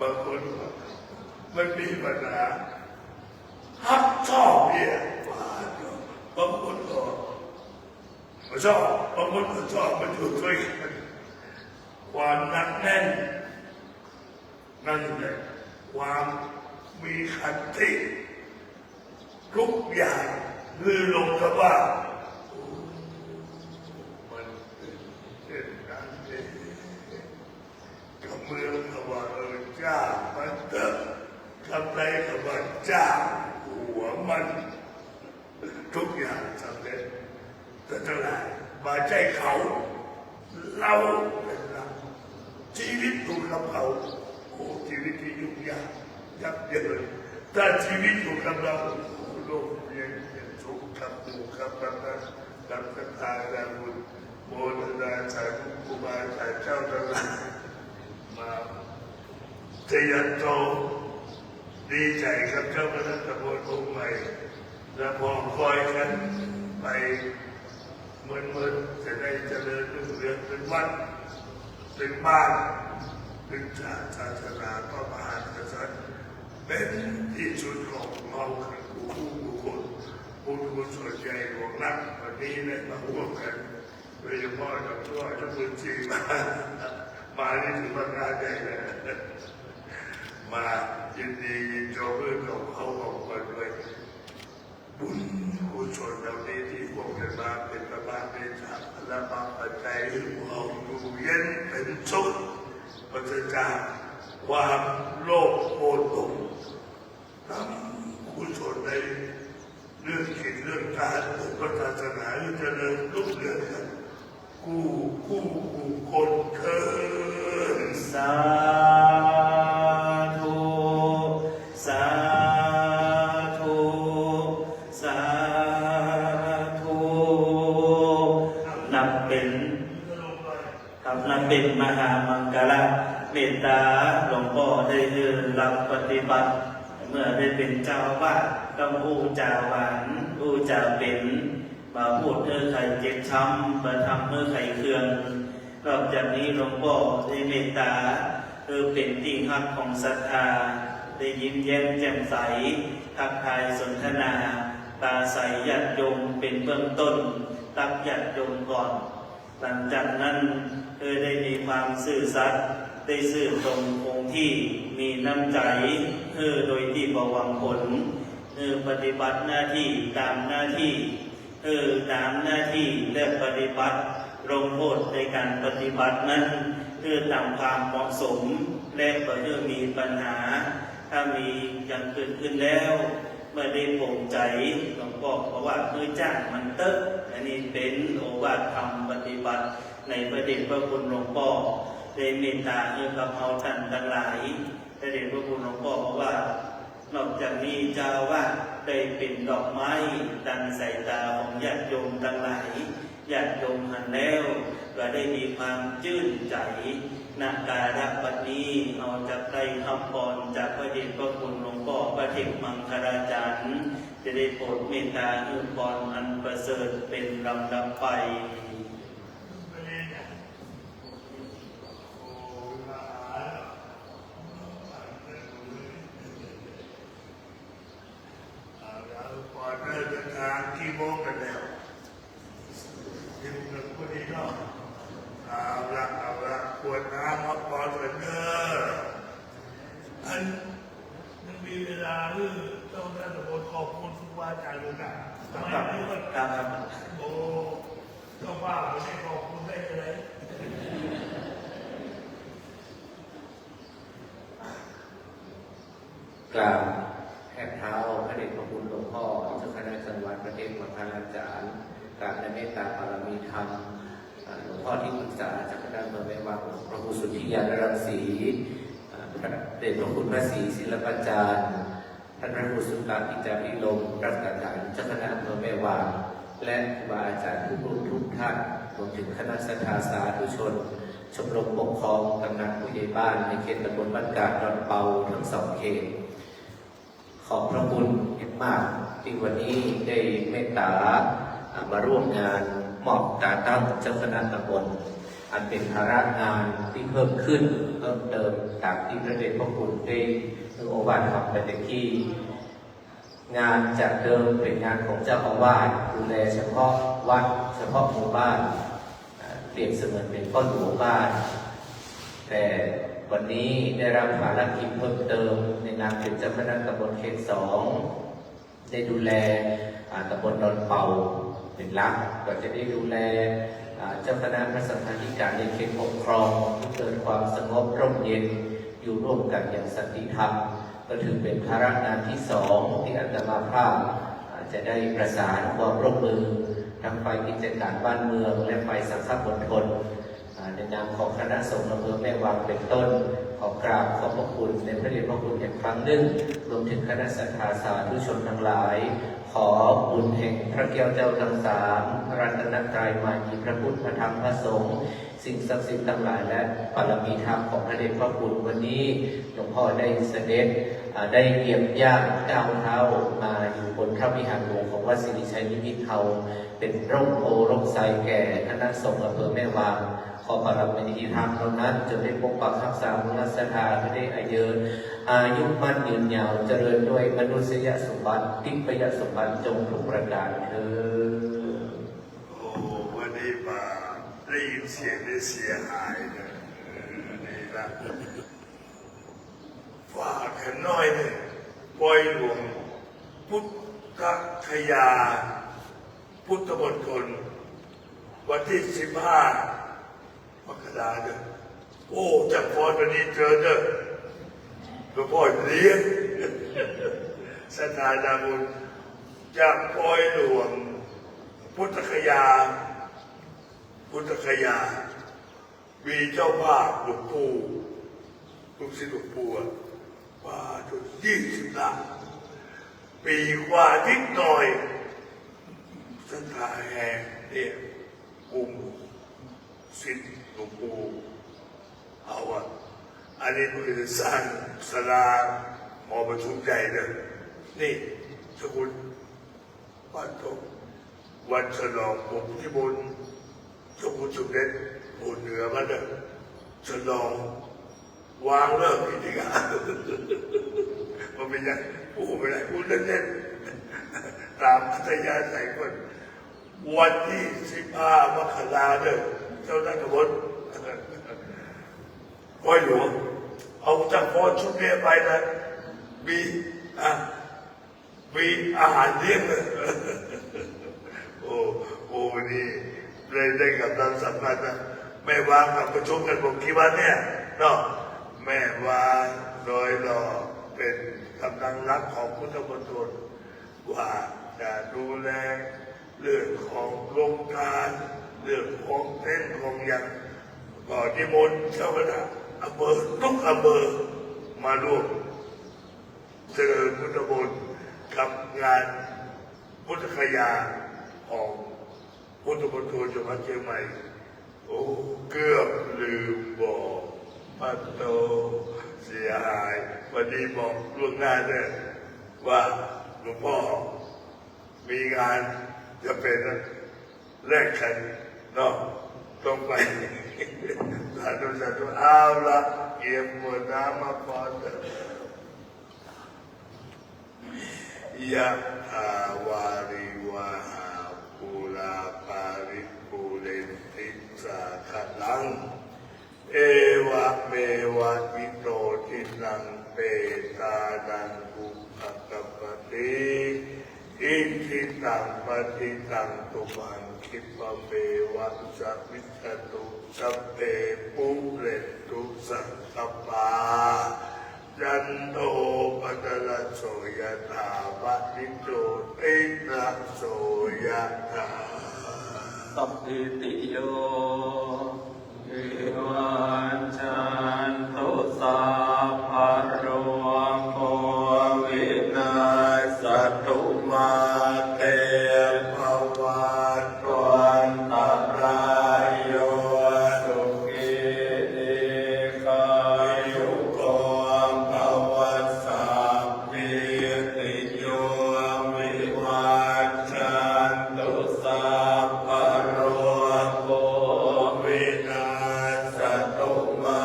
บางคนมันมีปัญหาฮับชอบเนี่ยบางคนก็ไม่ชอบบางคนก็ชอบมันอยู่ด้วยกันความหนักแน่นนั่นแหละความมีขันติทุกอย่างคือลงกับว่ามันเป็นเช่นนั้นเองกับเมืองกับว่าจ้ามันเติมทำไรกับว่าจ้าหัวมันทุกอย่างสำเร็จแต่ทั้งหลายมาใจเขาเราเป็นเราชีวิตถูกกับเขาโอ้ชีวิตที่ยุ่งยาก ยับเยินถ้าชีวิตอยู่กับเราโลกยังเป็นสุขกับผู้กับพระกับพระทาราบุญโมทนาสาธุครูบาอาจารย์เจ้าทั้งหลายมาเจียนโตดีใจกับเจ้าพระนักตะบนองค์ใหม่และพอคอยกันไปเหมือนจะได้เจริญรุ่งเรืองเป็นวัดเป็นบ้านเป็นชาติศาสนาพระมหากษัตริย์เป็นที่สุดของเราคือผู้คนผู้คนส่วนใหญ่ของนักวันนี้ได้มาร่วมกันโดยเฉพาะกับทั่วทุกพื้นที่มานี่ถือว่างานใหญ่เลยมายินดียินชมเรื่องของเขาของคนด้วยบุญกุศลเหล่านี้ที่พวกเรามาเป็นประมาณในชาติและบางปัจจัยที่เราอยู่เย็นเป็นสุขปราศจากความโลภโกรธหลงทำกุศลในเรื่องกิจเรื่องการเรื่องพระศาสนาที่เจริญรุ่งเรืองกันกู้คนเถิด สาธุสาธุสาธุนับเป็นมหามังกรเมตตาหลวงพ่อได้รับปฏิบัติเมื่อได้เป็นเจ้าวาดต้องอู้จาหวานอู้จาเป็นมาพูดไข่เจ็บช้ำมาทำไข่เคืองนอกจากนี้หลวงพ่อได้เมตตาเป็นที่ฮักของศรัทธาได้ยิ้มแย้มแจ่มใสทักทายสนทนาตาใสญาติโยมเป็นเบื้องต้นตักญาติโยมก่อนหลังจากนั้นได้มีความซื่อสัตย์ได้ซื่อตรงคงที่มีน้ำใจโดยที่บ่หวังผลปฏิบัติหน้าที่ตามหน้าที่ตามหน้าที่และปฏิบัติลงโทษในการปฏิบัตินั้นตามความเหมาะสมและเมื่อมีปัญหาถ้ามีอย่างเกิดขึ้นแล้วเมื่อได้โปร่งใจหลวงพ่อบอกว่าจ้างมันเตอะอันนี้เป็นโอวาทธรรมปฏิบัติในประเด็นพระคุณหลวงพ่อได้เมตตากับเราท่านทั้งหลายประเด็นพระคุณหลวงพ่อบอกว่านอกจากนี้เจ้าว่าได้เป็นดอกไม้ดังสายตาของญาติโยมทั้งหลายญาติโยมหันแล้วก็ได้มีความชื่นใจนาการะบัดนี้เอาจากใจคำพรจากพระเดชพระคุณหลวงพ่อพระเทพมังคลาจารย์จะได้โปรดเมตตาพรอันประเสริฐเป็นลำดับไปกี่โมงกันแล้วยิ่งหนึ่งพอดีเนาะเอาละขวดน้ำมาพอเลยเด้ออันยังมีเวลาต้องได้ตะโกนขอบคุณครูบาอาจารย์เลยนะทำไมไม่ว่าโอ้ต้องว่าไม่ได้ขอบคุณได้ยังไงกล่าวแทบเท้าพระเดชพระคุณหลวงพ่อเจ้าคณะจังหวัดพระเทพมังคลาจารย์กราบในเมตตาบารมีธรรมหลวงพ่อที่ปรึกษาเจ้าคณะอำเภอแม่วางพระครูสุทธิยานรังสีพระเดชพระคุณพระศรีศิลปาจารย์ท่านพระครูสุกาพิจาริลมรักษาการเจ้าคณะอำเภอแม่วางและครูบาอาจารย์ทุกท่านรวมถึงคณะศรัทธาสาธุชนชมรมปกครองกำนันผู้ใหญ่บ้านในเขตตำบลบ้านกาดดอนเปาทั้งสองเขตขอบพระคุณมากที่วันนี้ได้เมตตามาร่วมงานมอบตาตั้งเจ้าคณะตำบลอันเป็นภาระงานที่เพิ่มขึ้นเพิ่มเติมจากที่พระเดชพระคุณได้โอวาทขับไปที่งานจากเดิมเป็นงานของเจ้าอาวาสดูแลเฉพาะวัดเฉพาะหมู่บ้านเปรียบเสมือนเป็นพ่อหลวงบ้านแต่วันนี้ได้รับภารกิจเพิ่มเติมในนามเป็นเจ้าคณะตำบลเขต 2ได้ดูแลตำบลดอนเปาเป็นหลักก็จะได้ดูแลเจ้าคณะพระสังฆาธิการในเขตปกครองที่เกิดความสงบร่มเย็นอยู่ร่วมกันอย่างสันติธรรมก็ถือเป็นภาระงานที่2ที่อาตมาภาพจะได้ประสานความร่วมมือทั้งฝ่ายกิจการบ้านเมืองและฝ่ายสังฆมณฑล ในนามของคณะสงฆ์อำเภอแม่วางเป็นต้นขอกราบขอบพระคุณในพระเดชพระคุณอีกครั้งหนึ่งรวมถึงคณะศรัทธาสาธุชนทั้งหลายขอบุญแห่งพระแก้วเจ้าทั้งสามพระรัตนตรัยมามีพระพุทธพระธรรมพระสงฆ์สิ่งศักดิ์สิทธิ์ทั้งหลายและบารมีธรรมของพระเดชพระคุณวันนี้หลวงพ่อได้เสด็จได้เยี่ยมญาติก้าวเท้ามาอยู่บนพระวิหารหลวงของวัดสิริชัยนิมิตรเทาเป็นร่มโพร่มไทรแก่คณะสงฆ์อำเภอแม่วางขอบารมีธรรมเหล่านั้นจนได้ปกปักรักษาบุญศรัทธาให้ได้อายุมั่นยืนยาวเจริญด้วยมนุษยสมบัติทิพยสมบัติจงทุกประการเถิด โอ้วันนี้มาได้ยินเสียงได้เสียหายนะนี่ละฝากกันน้อยเนี่ยปล่อยหลวงพุทธคยาพุทธมณฑลวันที่15 มกราคมโอ้จากพรวันนี้เจอเด้อหลวงพ่อเลี้ยงสถานาบุญจากปล่อยหลวงพุทธคยามีเจ้าภาพหลวงปู่ลูกศิษย์หลวงปู่ว่าจน20 ล้านปีกว่านิดหน่อยสถาแห่งเนี่ยกลุ่มศิษย์หลวงปู่เอาอันนี้มันจะสร้างศาลาหอประชุมใหญ่เลยนี่สกุลบ้านตกวันฉลองผมที่บนเจ้าคุณสมเด็จบนเหนือมันเนี่ยฉลองวางเลิกกิจการมันเป็นยังพูดไม่ได้พูดเล่นๆตามอัธยาศัยคนวันที่15 มกราคมเจ้าหน้าที่บนก้อยหลวงเอาจากพอชุดนี้ไปนะมีอาหารเลี้ยงเลยโอ้วันนี้เลยได้กับทางสัมพันธ์นะแม่วางกับประชุมกันผมคิดว่าเนี่ยเนาะแม่วางโดยรอเป็นกำลังรักของพุทธมณฑลว่าจะดูแลเรื่องของโรงทานเรื่องของเต้นของยังก่อนที่มนต์เจ้าคณะอำเภอทุกอำเภอมาร่วมเจริญพุทธมนต์กับงานพุทธคยาของพุทธมณฑลจังหวัดเชียงใหม่โอ้เกือบลืมบอกปัตโตเสียหายวันนี้บอกล่วงหน้าเนี่ยว่าหลวงพ่อมีงานจะเป็นแลกกันเนาะต้องไปสาธุเอาละเกี่ยมหมดน้ำมาพอเถอะยะถาวาริวาหาปุราปาริปุเรนติสาขลังเอวะเมวะวิโตทินังเปตานังอุปกัปปติอิทิตังปฏิตังตุมังคิปะเมวะสัพพิจตุสัพเพปุเรตุสังคปาจันโทปตระโสยถาวะนิโจติระโสยถาสัพพิติโยวิวันจันตุสัพพะโรโควินาศตุมาเตภวันตุอันตรายโยสุขีกายุโกภวสัพพิติโยวิวันจันตุสัพพะโรโควินาศตุมา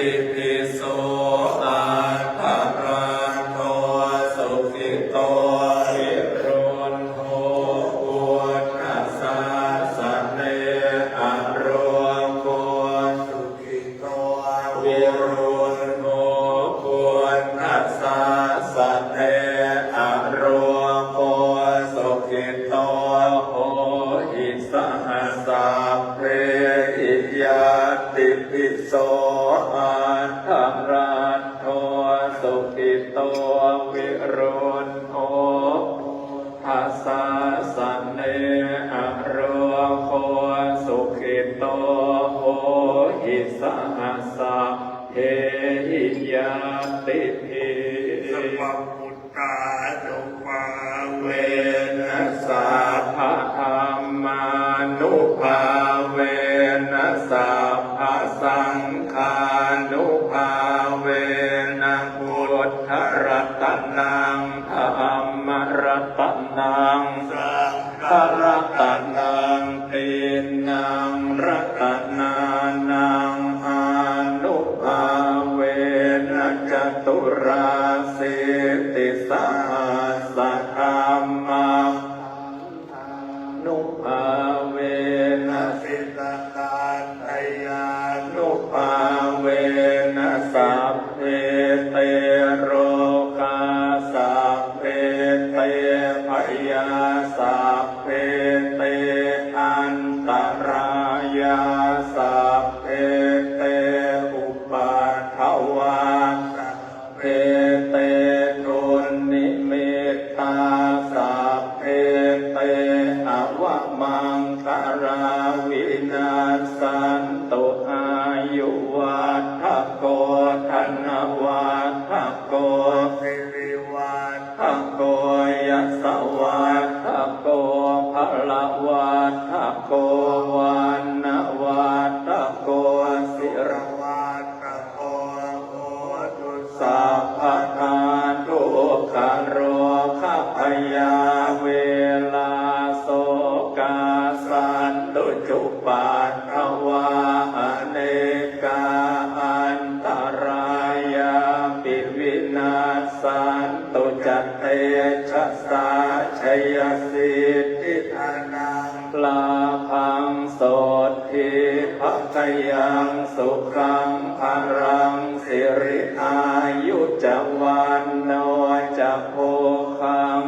ติปิโสอาภารันโทสุขิโตวิรุณโหปุถธัสสะสะเนอโรโกสุขิโตวิรุณโหปุถธัสสะสะเนอโรโกสุขิโตโหหิสหัสสะเพหิยาติปิโสอาภารันโทสุขิโตวิรุณโหทัสสะสะเนอโรโคสุขิโตโหหิสหัสสะเพหิยาติปิ สัพพพุทธานุภาเว เวนัสสะภะธรรมานุภาเวนัสสะภะสังฆานุภาเวนะพุทธรัตนังธัมมรัตนัง สังฆ พระรัตนังตีนังรัตนานังอานุภาเวนะจตุราสิติสหัสสะธรรมานุภาเวนะ สิตตานตยานุ นุภาเวนะสัพเพเตโรกาสัพเพเตพยาสัพเพเตอันตรายาสัพเพเตอุปัฏฐวาเพเตทุนิมิตตาสัพเพเตอวมังคาราวินาสันตุอายุวัฏฐโกธนวัฏฐโก สิริวัฒน์ ทโกยัสสวัฏฐโกภละวัฏฐโกวันนะวัฏฐโกสิร วัฒน์โกโหตุสั สัพพทาทุกขโรคพยาเวลาโสกาสันตุจุปัฏฐวาอเนกาอันตรายาปิวินาสันตุจัตเตชะสาชัยสิทธิธานังลาภังโสทิภักยังสุขังภรังสิริอายุจวันโนจะโภคัง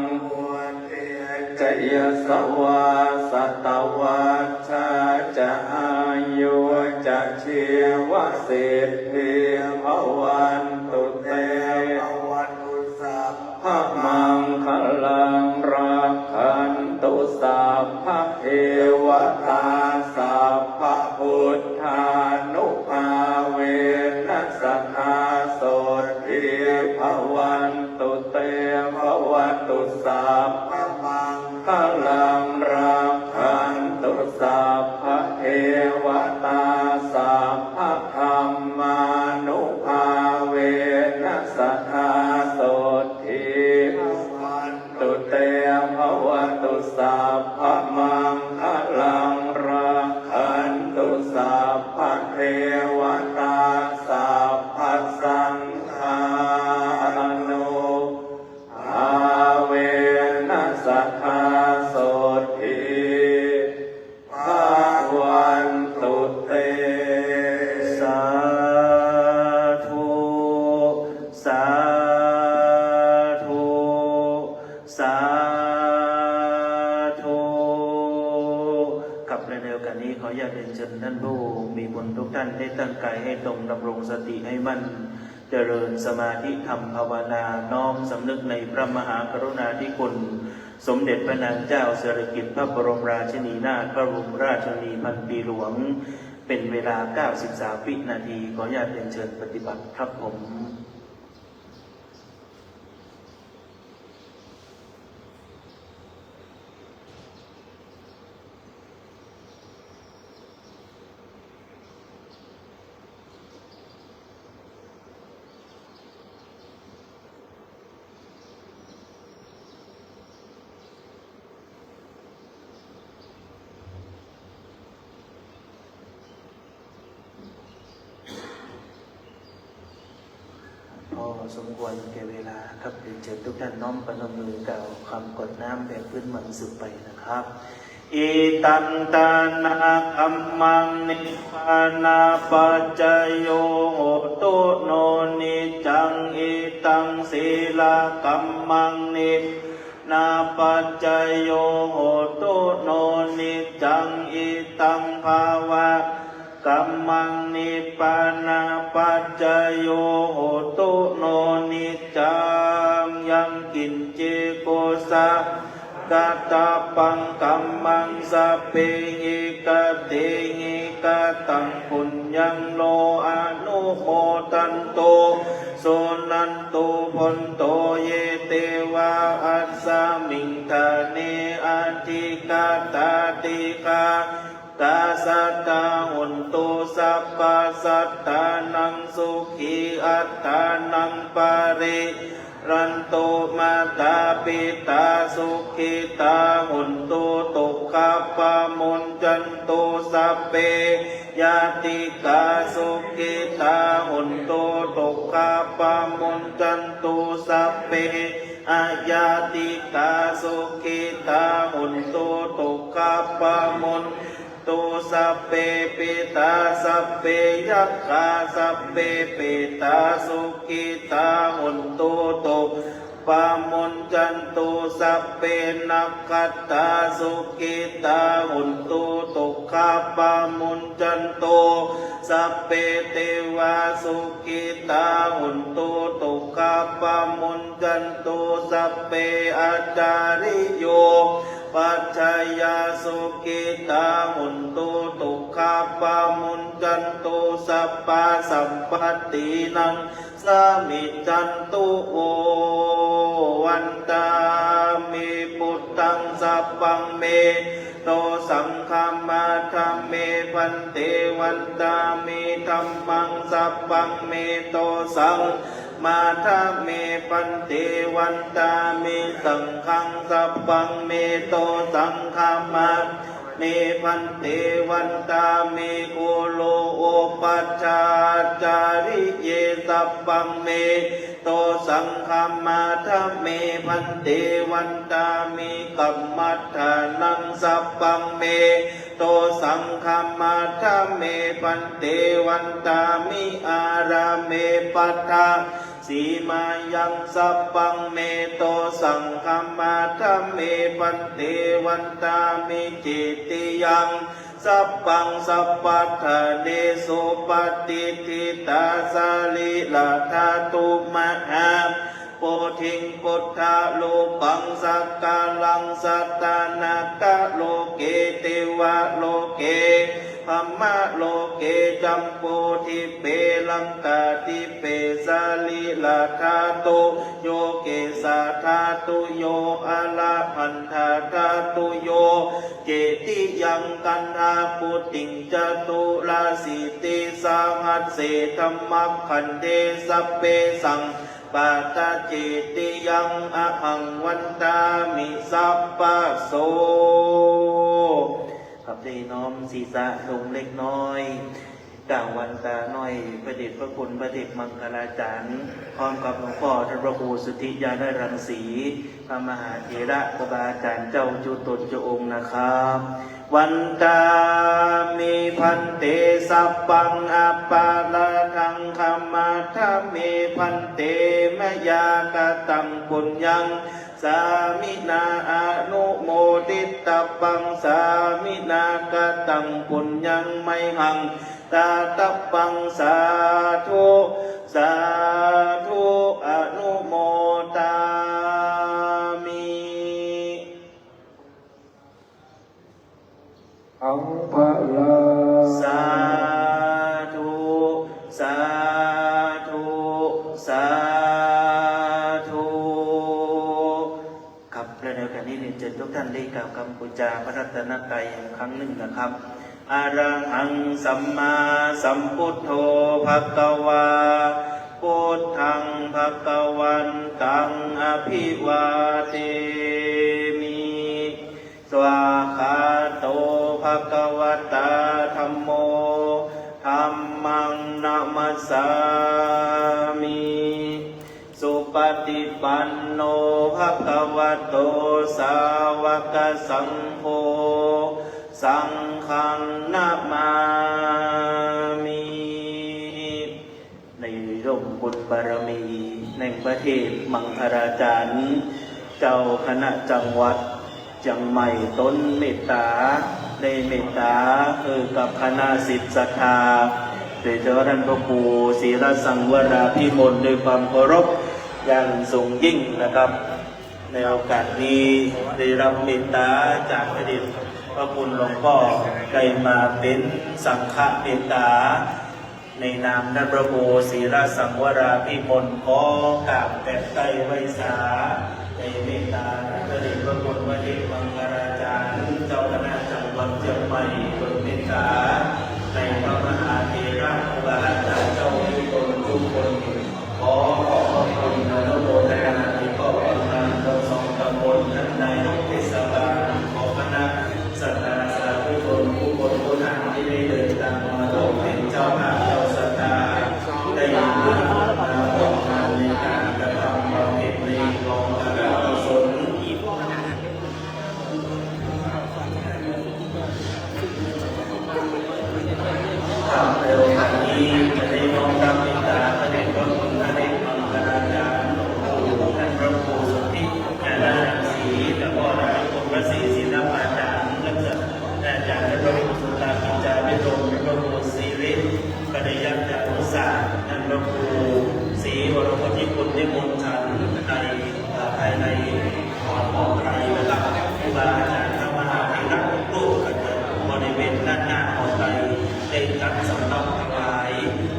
เทียน จยสวาสตวัชชาจะอายุจะชีวสิทธิภวันตุเต ภวันตุสัพ พระมังคลังรักขันตุสัพพะเทวตาสัพพะพุทธานุภาเวนัสสทาโสทิภวันตุเตภวันตุสัพ พระมัง พลังรักขันตุสัพพะเทวตาสัพพะธรรมานุภาเวนัสสทาโสทิ วัน ตุเตภวันตุสัพพะมังคลังรักขันตุสัพพะเทวตาสัพพะสังฆานุภาเวนัสสทาโสทิภาวันตุเตสาธุสาธุสาธุกับในแนวกันนี้ขออยากเรียนเชิญท่านผู้มีบุญทุกท่านได้ตั้งกายให้ตรงดำรงสติให้มั่นเจริญสมาธิธรรมภาวนาน้อมสำนึกในพระมหากรุณาธิคุณสมเด็จพระนางเจ้าสิริกิติ์พระบรมราชินีนาถพระบรมราชินีพันปีหลวงเป็นเวลา 93 วินาทีขออยากเรียนเชิญปฏิบัติครับผม พอสมควรแก่เวลาครับเรียนเชิญทุกท่านน้อมประนมมือกล่าวคำกดน้ำแบบพื้นเมืองสืบไปนะครับอิตันตานาคัมมังนิพพานาปัจจโยโหตุโนนิจังอิตังศีลาคัมมังนิพนาปัจจโยโหตุโนนิจังอิตังภาวะกัมมังนิพพานาปัจจโยโหตุโนนิจังยังกินเจโกสะกตาปังกัมมังสัพเพหิกเตหิกตังปุญญังโลอนุโมทันโตโสนันโตพนโตเยเตวะอัสสมิงทะเนอธิกาตาติกากาสัตตาหุนตุสัพพสัตตานังสุขีอัตตานังปาริรันโตมาตาปิตาสุขิตาหุนตุตุขะปะมุนจันตุสัพเพยาติกาสุขิตาหุนตุตุขะปะมุนจันตุสัพเพอายาติกาสุขิตาหุนตุตุขะปะมุนตุสัพเพปิตาสัพเพยัคฆาสัพเพปิตาสุขิตาหุนตุตุปามุนจันตุสัพเพนักขัตตาสุขิตาหุนตุตุขะปามุนจันตุสัพเพเทวาสุขิตาหุนตุตุขะปามุนจันตุสัพเพอาจาริโยปัจจยาสุขิตาหุนตุตุขะปะมุนจันตุสัพพะสัมปตินังสามิจันตุโอวันตามิพุทธังสัพพังเมโตสังฆามาธัมเมพันเตวันตามิธัมมังสัพพังเมโตสังมาธัมเมปันเตวันตามิสังฆังสัพพังเมโตสังฆามาเมพันเตวันตามิโอโลโอปัจจาจาริเยสัพพังเมโตสังฆามาธัมเมพันเตวันตามิกัมมัฏฐานังสัพพังเมโตสังฆามาธัมเมพันเตวันตามิอาราเมปัฏฐาสีมายังสัพพังเมโตสังฆามาธัมเมปันเตวันตามิจิตติยังสัพพังสัพพัทธเนสุปฏิทิตาสาลิลาธาตุมหาโพธิงพุทธาโลปังสักกาลังสัตตานากะโลเกเตวะโลเกธัมมะโลเกจัมโพธิเปลังกาติเปสาลิลาธาตุโยเกสาธาตุโยอะละพันธาธาตุโยเจติยังกันหาปุติงจตุลาสิติสาหัสเสธัมมัคขันเทสัพเพสังปาตาจิติยังอหังวันตามิสัพพะโสครับได้น้อมศีรษะลงเล็กน้อยกล่าววันตาน้อยพระเดชพระคุณพระเดชมังคลาจารย์พร้อมกับหลวงพ่อท่านพระครูสุทธิยานรังสีพระมหาเถระครูบาอาจารย์เจ้าจุตนเจ้าองค์นะครับวันตามิพันเตสัพพังอัปปาลาทังคัมมาธัมเมพันเตมยากตังปุญญังสามินาอนุโมทิตาปังสามินากตังปุญญังไมหังตาตัปปังสาธุสาธุอนุโมทามิอังภะลาสาธุสาธุสาธุครับและในโอกาสนี้เรียนเชิญทุกท่านได้กล่าวคำบูชาพระรัตนตรัยอีกครั้งหนึ่งนะครับอะระหังสัมมาสัมพุทโธภควาพุทธังภควันตังอภิวาเทมิสวาคาโตภควตาธัมโมธัมมังนะมัสสามิ ปฏิปันโนภะคะวะโตสาวกสังโฆสังฆังนามามิในร่มบุญบารมีในประเทศมังคลาจารย์เจ้าคณะจังหวัดเชียงใหม่ต้นเมตตาได้เมตตากับคณะศิษย์ศรัทธาโดยเฉพาะท่านพระครูศรีรสังวราภิมลด้วยความเคารพอย่างสูงยิ่งนะครับในโอกาสนี้ได้รับเมตตาจากพระเดชพระคุณหลวงพ่อได้มาเป็นสังฆเมตตาในนามท่านพระครูศรีรสังวราภิมลขอกราบแต่ไตรไว้สาในเมตตาพระเดชพระคุณพระเดชมังคลาจารย์เจ้าคณะจังหวัดเชียงใหม่โปรดเมตตาในพระมหาเถระครูบาอาจารย์เจ้าทุกคนขอขอบคุณอนุโมทนาที่ขอบคุณทางทั้งสองตำบลท่านนายกเทศบาลขอคณะสัตยาสาธุชนผู้คนผู้นำที่ได้เดินทางมาร่วมเป็นเจ้าภาพเจ้าศรัทธาได้ยินดีมาร่วมงานในการกระทำบำเพ็ญในกองการกุศลในโอกาสนี้จะได้น้อมรับเมตตาพระเดชพระคุณพระเดชมังคลาจารย์หลวงปู่ท่านพระครูสุทธิญาณรังสีและก็นายกพระศรีศิลปาจารย์และอาจารย์พระครูสุตตาปิจาวิโรจน์พระครูศรีฤทธิ์ปริยัติจารุศาสตร์ท่านพระครูศรีวรวชิคุณนิมนต์ฉันในภายในหอของไทยนะครับครูบาอาจารย์พระมหาเถระทุกรูปกันบริเวณด้านหน้าของไทยได้จัดสำนักถวาย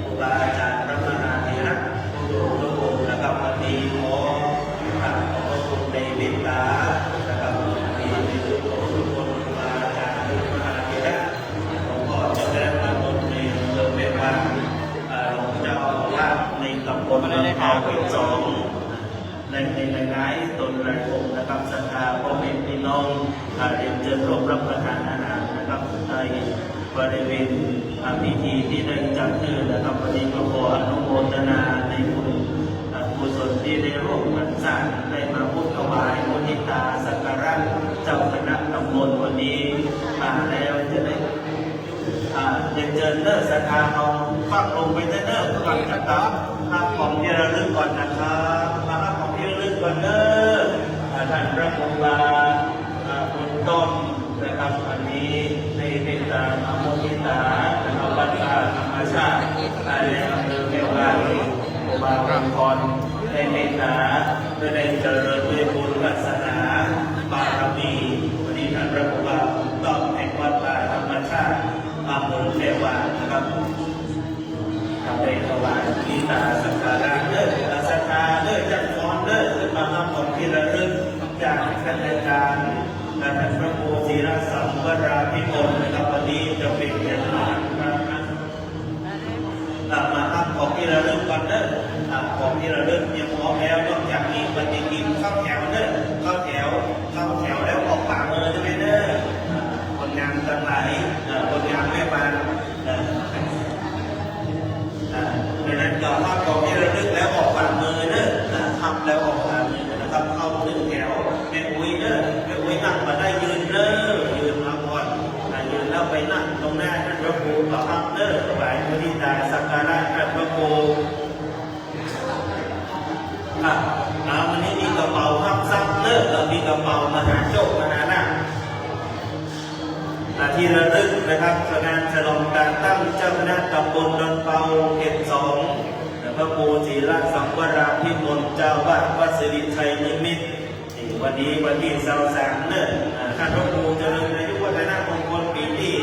ครูบาอาจารย์พระมหาเถระทุกรูปนะครับวันนี้ขอพระคุณในเมตตานะครับมีในทุกคนครูบาอาจารย์พระมหาเถระหลวงพ่อเจ้าคณะตำบลในอำเภอแม่วางหลวงเจ้าอาวาสในตำบลลำพาวเป็นสองในหลายตนหลายองค์นะครับศรัทธาพ่อแม่พี่น้องเรียนเชิญร่วมรับประทานอาหารนะครับในบริเวณพิธีที่ได้จัดขึ้นนะครับวันนี้ก็ขออนุโมทนาในบุญกุศลที่ได้ร่วมกันสร้างได้มาพุทธถวายมุทิตาสักการะเจ้าคณะตำบลวันนี้มาแล้วจะได้เรียนเชิญเลิกศรัทธาเอาฟังลงไปเนิ่นๆก่อนนะครับภาพของที่ระลึกก่อนนะครับภาพของที่ระลึกก่อนเด้อท่านพระครูบาคุณต้นนะครับวันนี้ในเมตตาอโมทิตานะครับวัดป่าธรรมชาติในอำเภอแม่วางครูบาคุณพรในเมตตาได้เจริญด้วยบุญวาสนาบารมีวันนี้ท่านพระครูบาคุณต้นแห่งวัดป่าธรรมชาติอำเภอแม่วางนะครับทำได้ถวายกีตาสักการะเลิศศรัทธาเลิศจันทร์เลิศขึ้นมาทำของที่ระลึกจากท่านอาจารย์ท่านพระครูศรีรสังวราภิมลนะครับวันนี้จะเป็นอย่างไรมาทำของที่ระลึกก่อนเลิศของที่ระลึกยังพร้อมแล้วนอกจากนี้ปฏิทินเข้าแถวเลิศเข้าแถวแล้วออกปากมือใช่ไหมเลิศคนงานทั้งหลายคนงานแม่บ้านดังนั้นก็ทำของที่ระลึกแล้วออกปากมือเลิศทำแล้วออกปากมือนะครับเข้าหนึ่งแถวแม่อุ้ยเลิศแม่อุ้ยนั่งมาได้ยืนเลิศยืนมาก่อนยืนแล้วไปนั่งตรงหน้าท่านพระครูก็ทำเลิศถวายมุทิตาสักการะท่านพระครูวันนี้มีกระเป๋าทับซับเลิศเรามีกระเป๋ามหาโชคมหานาคที่ระลึกนะครับงานฉลองการตั้งเจ้าคณะตำบลดอนเปาเขต2พระครูศรีรสังวราภิมลเจ้าวาดวัดสิริชัยนิมิตรวันนี้วันที่23เนี่ยท่านพระครูเจริญอายุวัฒนมงคลปีที่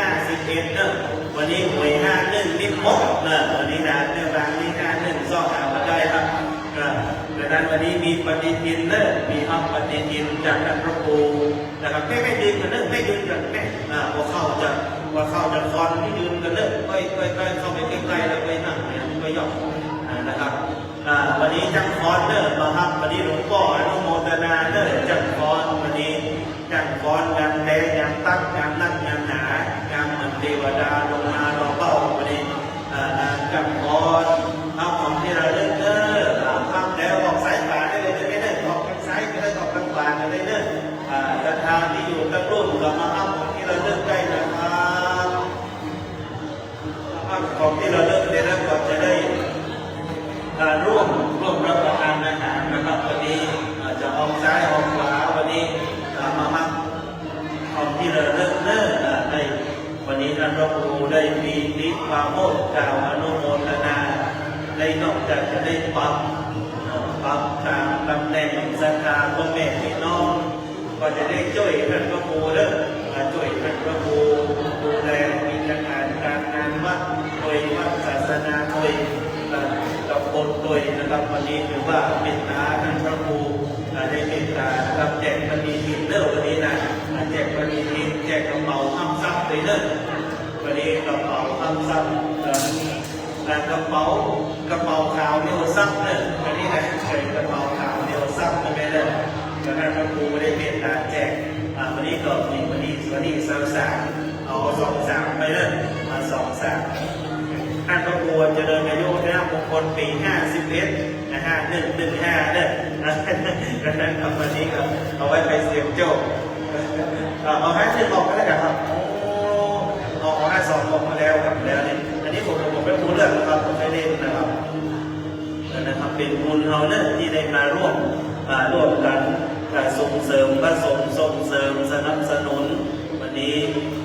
51เนี่ยวันนี้หวย51นิมดเนี่ยวันนี้นะเรื่องราวนี้51ซ่อหามาได้ครับดังนั้นวันนี้มีปฏิทินเนี่ยมีห้องปฏิทินจากท่านพระครูนะครับไม่ยืนกันเนี่ยไม่ยืนกันแม่พอเข้าจะคอนไม่ยืนกันเนี่ยไปเข้าไปใกล้ๆแล้วไปนั่งไปย่อนะครับวันนี้จังฟอนเนอร์มาครับวันนี้หลวงพ่ออนุโมทนาเนอร์จังฟอนวันนี้จังฟอนงานแดงงานตั้งงานนั่งงานหนางานเหมือนเทวดาลงมาเราเป้าวันนี้จังฟอนทำของที่เราเลิกเนอร์ทำแล้วก็ จะได้ปรับตามตำแหน่งศรัทธาพ่อแม่พี่น้องก็จะได้ช่วยท่านพระครูเด้อช่วยท่านพระครูดูแลกิจการงานวัดโดยวัดศาสนาโดยกับคนโดยนะครับวันนี้ถือว่าเมตตาท่านพระครูได้เมตตานะครับแจกปฏิทินเด้อวันนี้นะแจกปฏิทินแจกกระเป๋าห้ามซับเลยเด้อวันนี้กระเป๋าห้ามซับกระเป๋าขาวเดียวซับเนี่ยวันนี้นะใส่กระเป๋าขาวเดียวซับไม่ได้เลยแล้วท่านพระครูได้เมตตาแจกวันนี้ก็มีวันนี้3เอา2-3ไปเลยมา2-3ท่านพระครูเจริญอายุนะมงคลปี51นะ5115เนี่ยดังนั้นวันนี้ก็เอาไว้ไปเสียบโจ๊กเอา51ออกก็ได้ครับเอา52ออกมาแล้วครับแล้วนี่อันนี้ผมไม่รู้เรื่องนะครับผมไม่เล่นนะครับเป็นบุญเราเนี่ยที่ได้มาร่วมกันส่งเสริมพระสงฆ์ส่งเสริมสนับสนุนวันนี้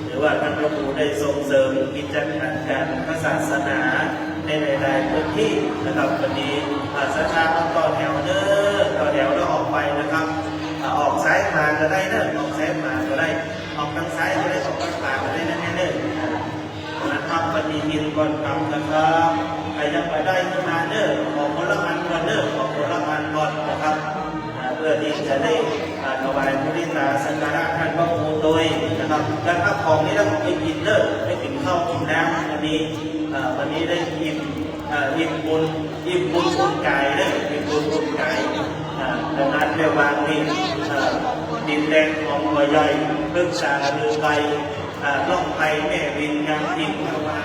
หรือว่าท่านพระครูได้ส่งเสริมกิจการพระศาสนาในหลายๆพื้นที่นะครับวันนี้ศรัทธาต่อแถวต่อแถวแล้วออกไปนะครับออกซ้ายมาก็ได้ออกซ้ายมาก็ได้ออกทางซ้ายก็ได้ออกทางขวาก็ได้นะครับปฏิทินก่อนกลับนะครับใครยังไปได้ขึ้นมาออกคนละอันก่อนออกคนละอันก่อนนะครับเพื่อที่จะได้ถวายพุทธาสักการะท่านพระครูโดยนะครับการรับของนี้ต้องไปกินไม่กินข้าวกินน้ำวันนี้ได้อิ่มบุญบุญกายอิ่มบุญบุญกายดังนั้นแม่วางนี่ดินแดงของหัวใหญ่เพิ่งสาหรือไปล่องไปแม่วินงานทิพย์แม่วาง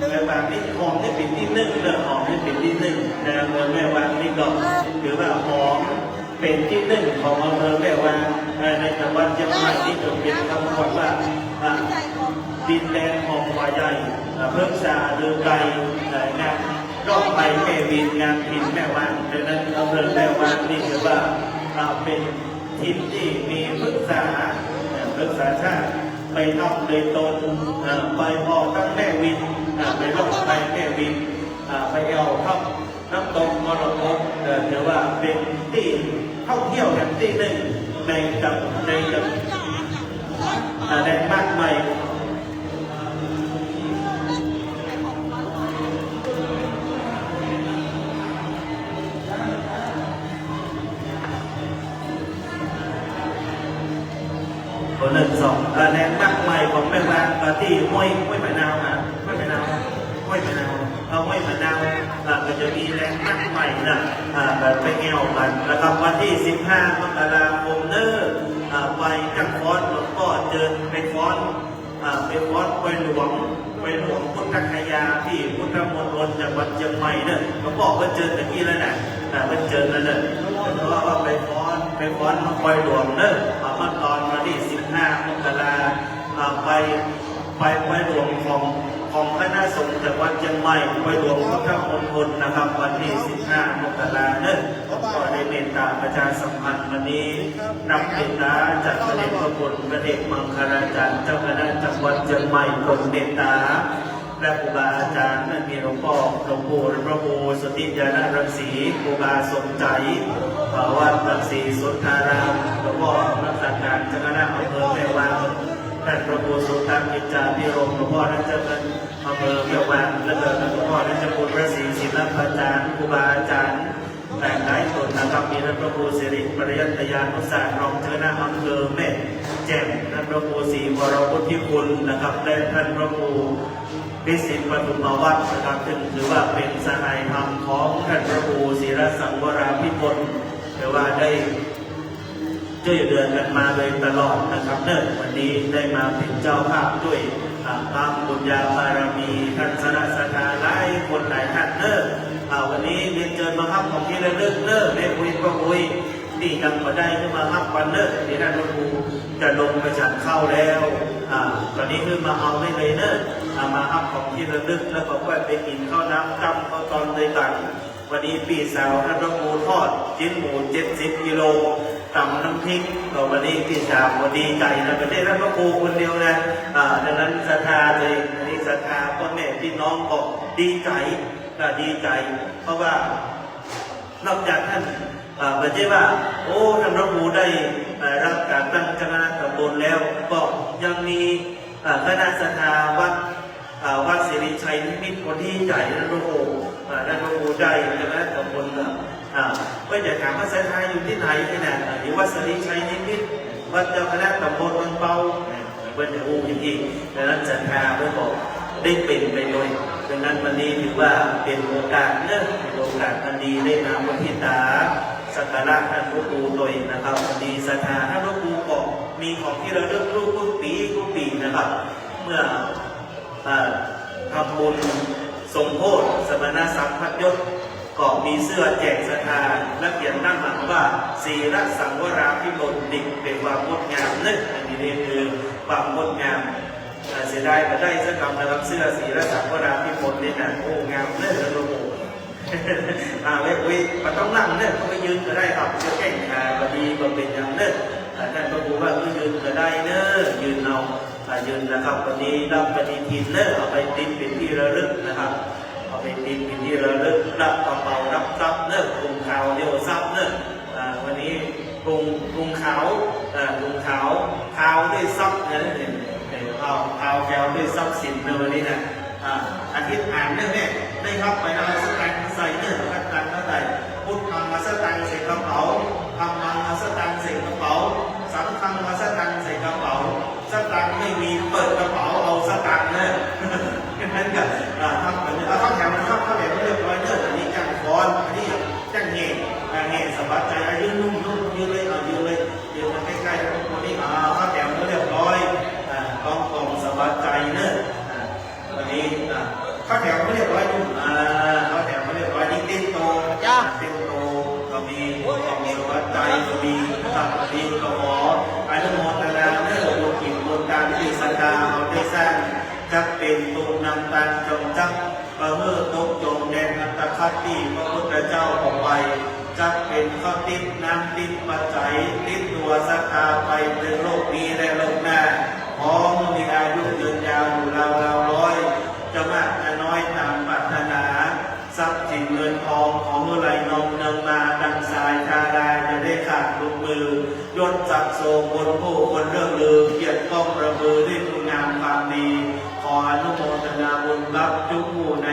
แม่วางนี่หอมนี่เป็นที่1หอมนี่เป็นที่1นะแม่วางนี่ก็ถือว่าหอมเป็นที่1ของอำเภอแม่วางในจังหวัดเชียงใหม่ที่จดเป็นคำบอกว่าดินแดงของหัวใหญ่เพิ่งสาหรือไปงานล่องไปแม่วินงานทิพย์แม่วางดังนั้นอำเภอแม่วางนี่ถือว่าเป็นทิศที่มีพฤกษาชาติไปทำเลยตนไปพอตั้งแม่วินไปล่องไปแม่วินไปเอาครับน้ำตกมรกตถือว่าเป็นที่ท่องเที่ยวแห่งที่1ในแดนบ้านใหม่คน1-2แรงมากใหม่ของแม่วางที่ห้วยมะนาวห้วยมะนาวก็จะมีแรงมากใหม่ไปแอวกันนะครับวันที่15 มกราคมไปจากฟ้อนหลวงพ่อเจิญไปฟ้อนไปหลวงพุทธคยาที่พุทธมณฑลจังหวัดเชียงใหม่หลวงพ่อก็เจิญตะกี้แล้วนะมันเจิญแล้วเพราะว่าไปฟ้อนมาปล่อยหลวงเมื่อตอนวันที่15 มกราไปหลวงของคณะสงฆ์จังหวัดเชียงใหม่ไปหลวงพุทธมณฑลนะครับวันที่15 มกราก็ได้เมตตาประชาสัมพันธ์วันนี้นำเมตตาจากพระเดชพระคุณพระเดชมังคลาจารย์เจ้าคณะจังหวัดเชียงใหม่คนเมตตาและครูบาอาจารย์นั่นมีหลวงพ่อหลวงปู่พระครูสุทธิญาณรังสีครูบาสมใจวัดรังสีสุทธารามหลวงพ่อรักษาการเจ้าคณะอำเภอแม่วางท่านพระครูสุตตังกิจจาภิรมหลวงพ่อท่านเจ้าคณะอำเภอแม่วางและหลวงพ่อท่านเจ้าคุณพระศรีศิลปาจารย์ครูบาอาจารย์แต่หลายคนนะครับมีท่านพระครูสิริปริยัตยานุสาสตร์รองเจ้าคณะอำเภอแม่แจ่มท่านพระครูศรีวรพุทธิคุณนะครับและท่านพระครูพิสิทธิ์ปฐุมวัฒน์นะครับซึ่งถือว่าเป็นสหายธรรมของท่านพระครูศิรสังวราภิพลถือว่าได้ช่วยเดือนกันมาโดยตลอดนะครับวันนี้ได้มาเป็นเจ้าภาพด้วยตามบุญญาบารมีท่านคณะสัตยาหลายคนหลายท่านวันนี้เรียนเชิญมาครับของที่ระลึกในคุยก็คุยที่ยังมาได้ขึ้นมาครับวันที่ท่านพระครูจะลงไปฉันเข้าแล้วตอนนี้คือมาเอาได้เลยมาครับของที่ระลึกแล้วก็ไปกินข้าวน้ำจำข้าวตอนเลยกันวันนี้ปีสาวท่านพระครูทอดชิ้นหมู70 กิโลตำน้ำพริกวันนี้พี่สาววันดีใจนะประเทศท่านพระครูคนเดียวนะดังนั้นศรัทธาเลยอันนี้ ศรัทธาพ่อแม่พี่น้องก็ดีใจดีใจ เพราะว่านอกจากท่านไม่ใช่ว่าโอ้ท่านพระครูได้รับการตั้งคณะตำบลแล้วก็ยังมีคณะศรัทธาวัดสิริชัยนิมิตรคนที่ใหญ่ท่านพระครูได้คณะตำบลก็จะถามว่าศรัทธาอยู่ที่ไหนที่ไหนหรือวัดสิริชัยนิมิตรวัดเจ้าคณะตำบลเมืองเปาเพื่อนจะอู้จริงๆดังนั้นศรัทธาเพื่อนบอกได้เป็นไปโดยดังนั้นวันนี้ถือว่าเป็นโอกาสเป็นโอกาสอันดีได้นำวันทิตาสักการะท่านพระครูโดยนะครับวันนี้ศรัทธาท่านพระครูก็มีของที่เราเลือกรูปทุกปีนะครับเมื่อทำบุญสมโภชสมณศักดิ์พัดยศก็มีเสื้อแจกศรัทธาและเขียนด้านหลังว่าศีลสังวราภิมลดิเป็นความงดงามอันนี้คือความงดงามเสียดายมาได้สักคำนะครับเสื้อศีลสังวราภิมลนี่นะโอ้งามเลยนะโลโก้มันต้องนั่งเขาไปยืนก็ได้ครับจะแข่งขาบดีก็เป็นอย่างท่านพระครูว่ายืนก็ได้ยืนเอายืนนะครับวันนี้รับปฏิทินเอาไปติดเป็นที่ระลึกนะครับเอาไปติดเป็นที่ระลึกรับกระเป๋ารับทรัพย์กรุงขาวเดียวทรัพย์วันนี้กรุงขาวขาวด้วยทรัพย์ขาวแก้วด้วยทรัพย์สินในวันนี้นะอาทิตย์อ่านเนี่ยได้ครับไปนมัสการใส่พัดตังเท่าไหร่พุทธังมัสตังใส่กระเป๋าธรรมังมัสตังใส่กระเป๋าสังฆังมัสตังใส่กระเป๋าสตังไม่มีเปิดกระเป๋าเอาสตังนั้นก็ทำแบบนี้เอาแถวนะครับเข้าแบบเรียบร้อยอันนี้จังฟอนอันนี้จังเงี้ยสบายใจยืนนุ่มยืนเลยยืนมาใกล้ๆทุกคนนี่เข้าแถวเรียบร้อยกองสบายใจวันนี้เข้าแถวไม่เรียบร้อยนุ่มเข้าแถวไม่เรียบร้อยนี่เต้นโตก็มีของสบายใจก็มีตัดดีก็ขออนุโมทนาโลกิจบนการที่ศรัทธาเราได้สร้างจะเป็นตัวนำการจงจักประเมื่อตกจงแดนอัตคัตติพระพุทธเจ้าออกไปจะเป็นข้อติดน้ำติดปัจจัยติดตัวศรัทธาไปในโลกนี้และโลกหน้าขอมีอายุยืนยาวอยู่ราวร้อยจะมากจะน้อยตามปรารถนาทรัพย์สินเงินทองของเมื่อไรนองเนืองมาดังสายทาดาจะได้ขาดลูกมือยศจักโซบนผู้คนเรื่องลือเกียรติก้องระเบือด้วยคุณงามความดีขออนุโมทนาบุญรับทุกผู้ใน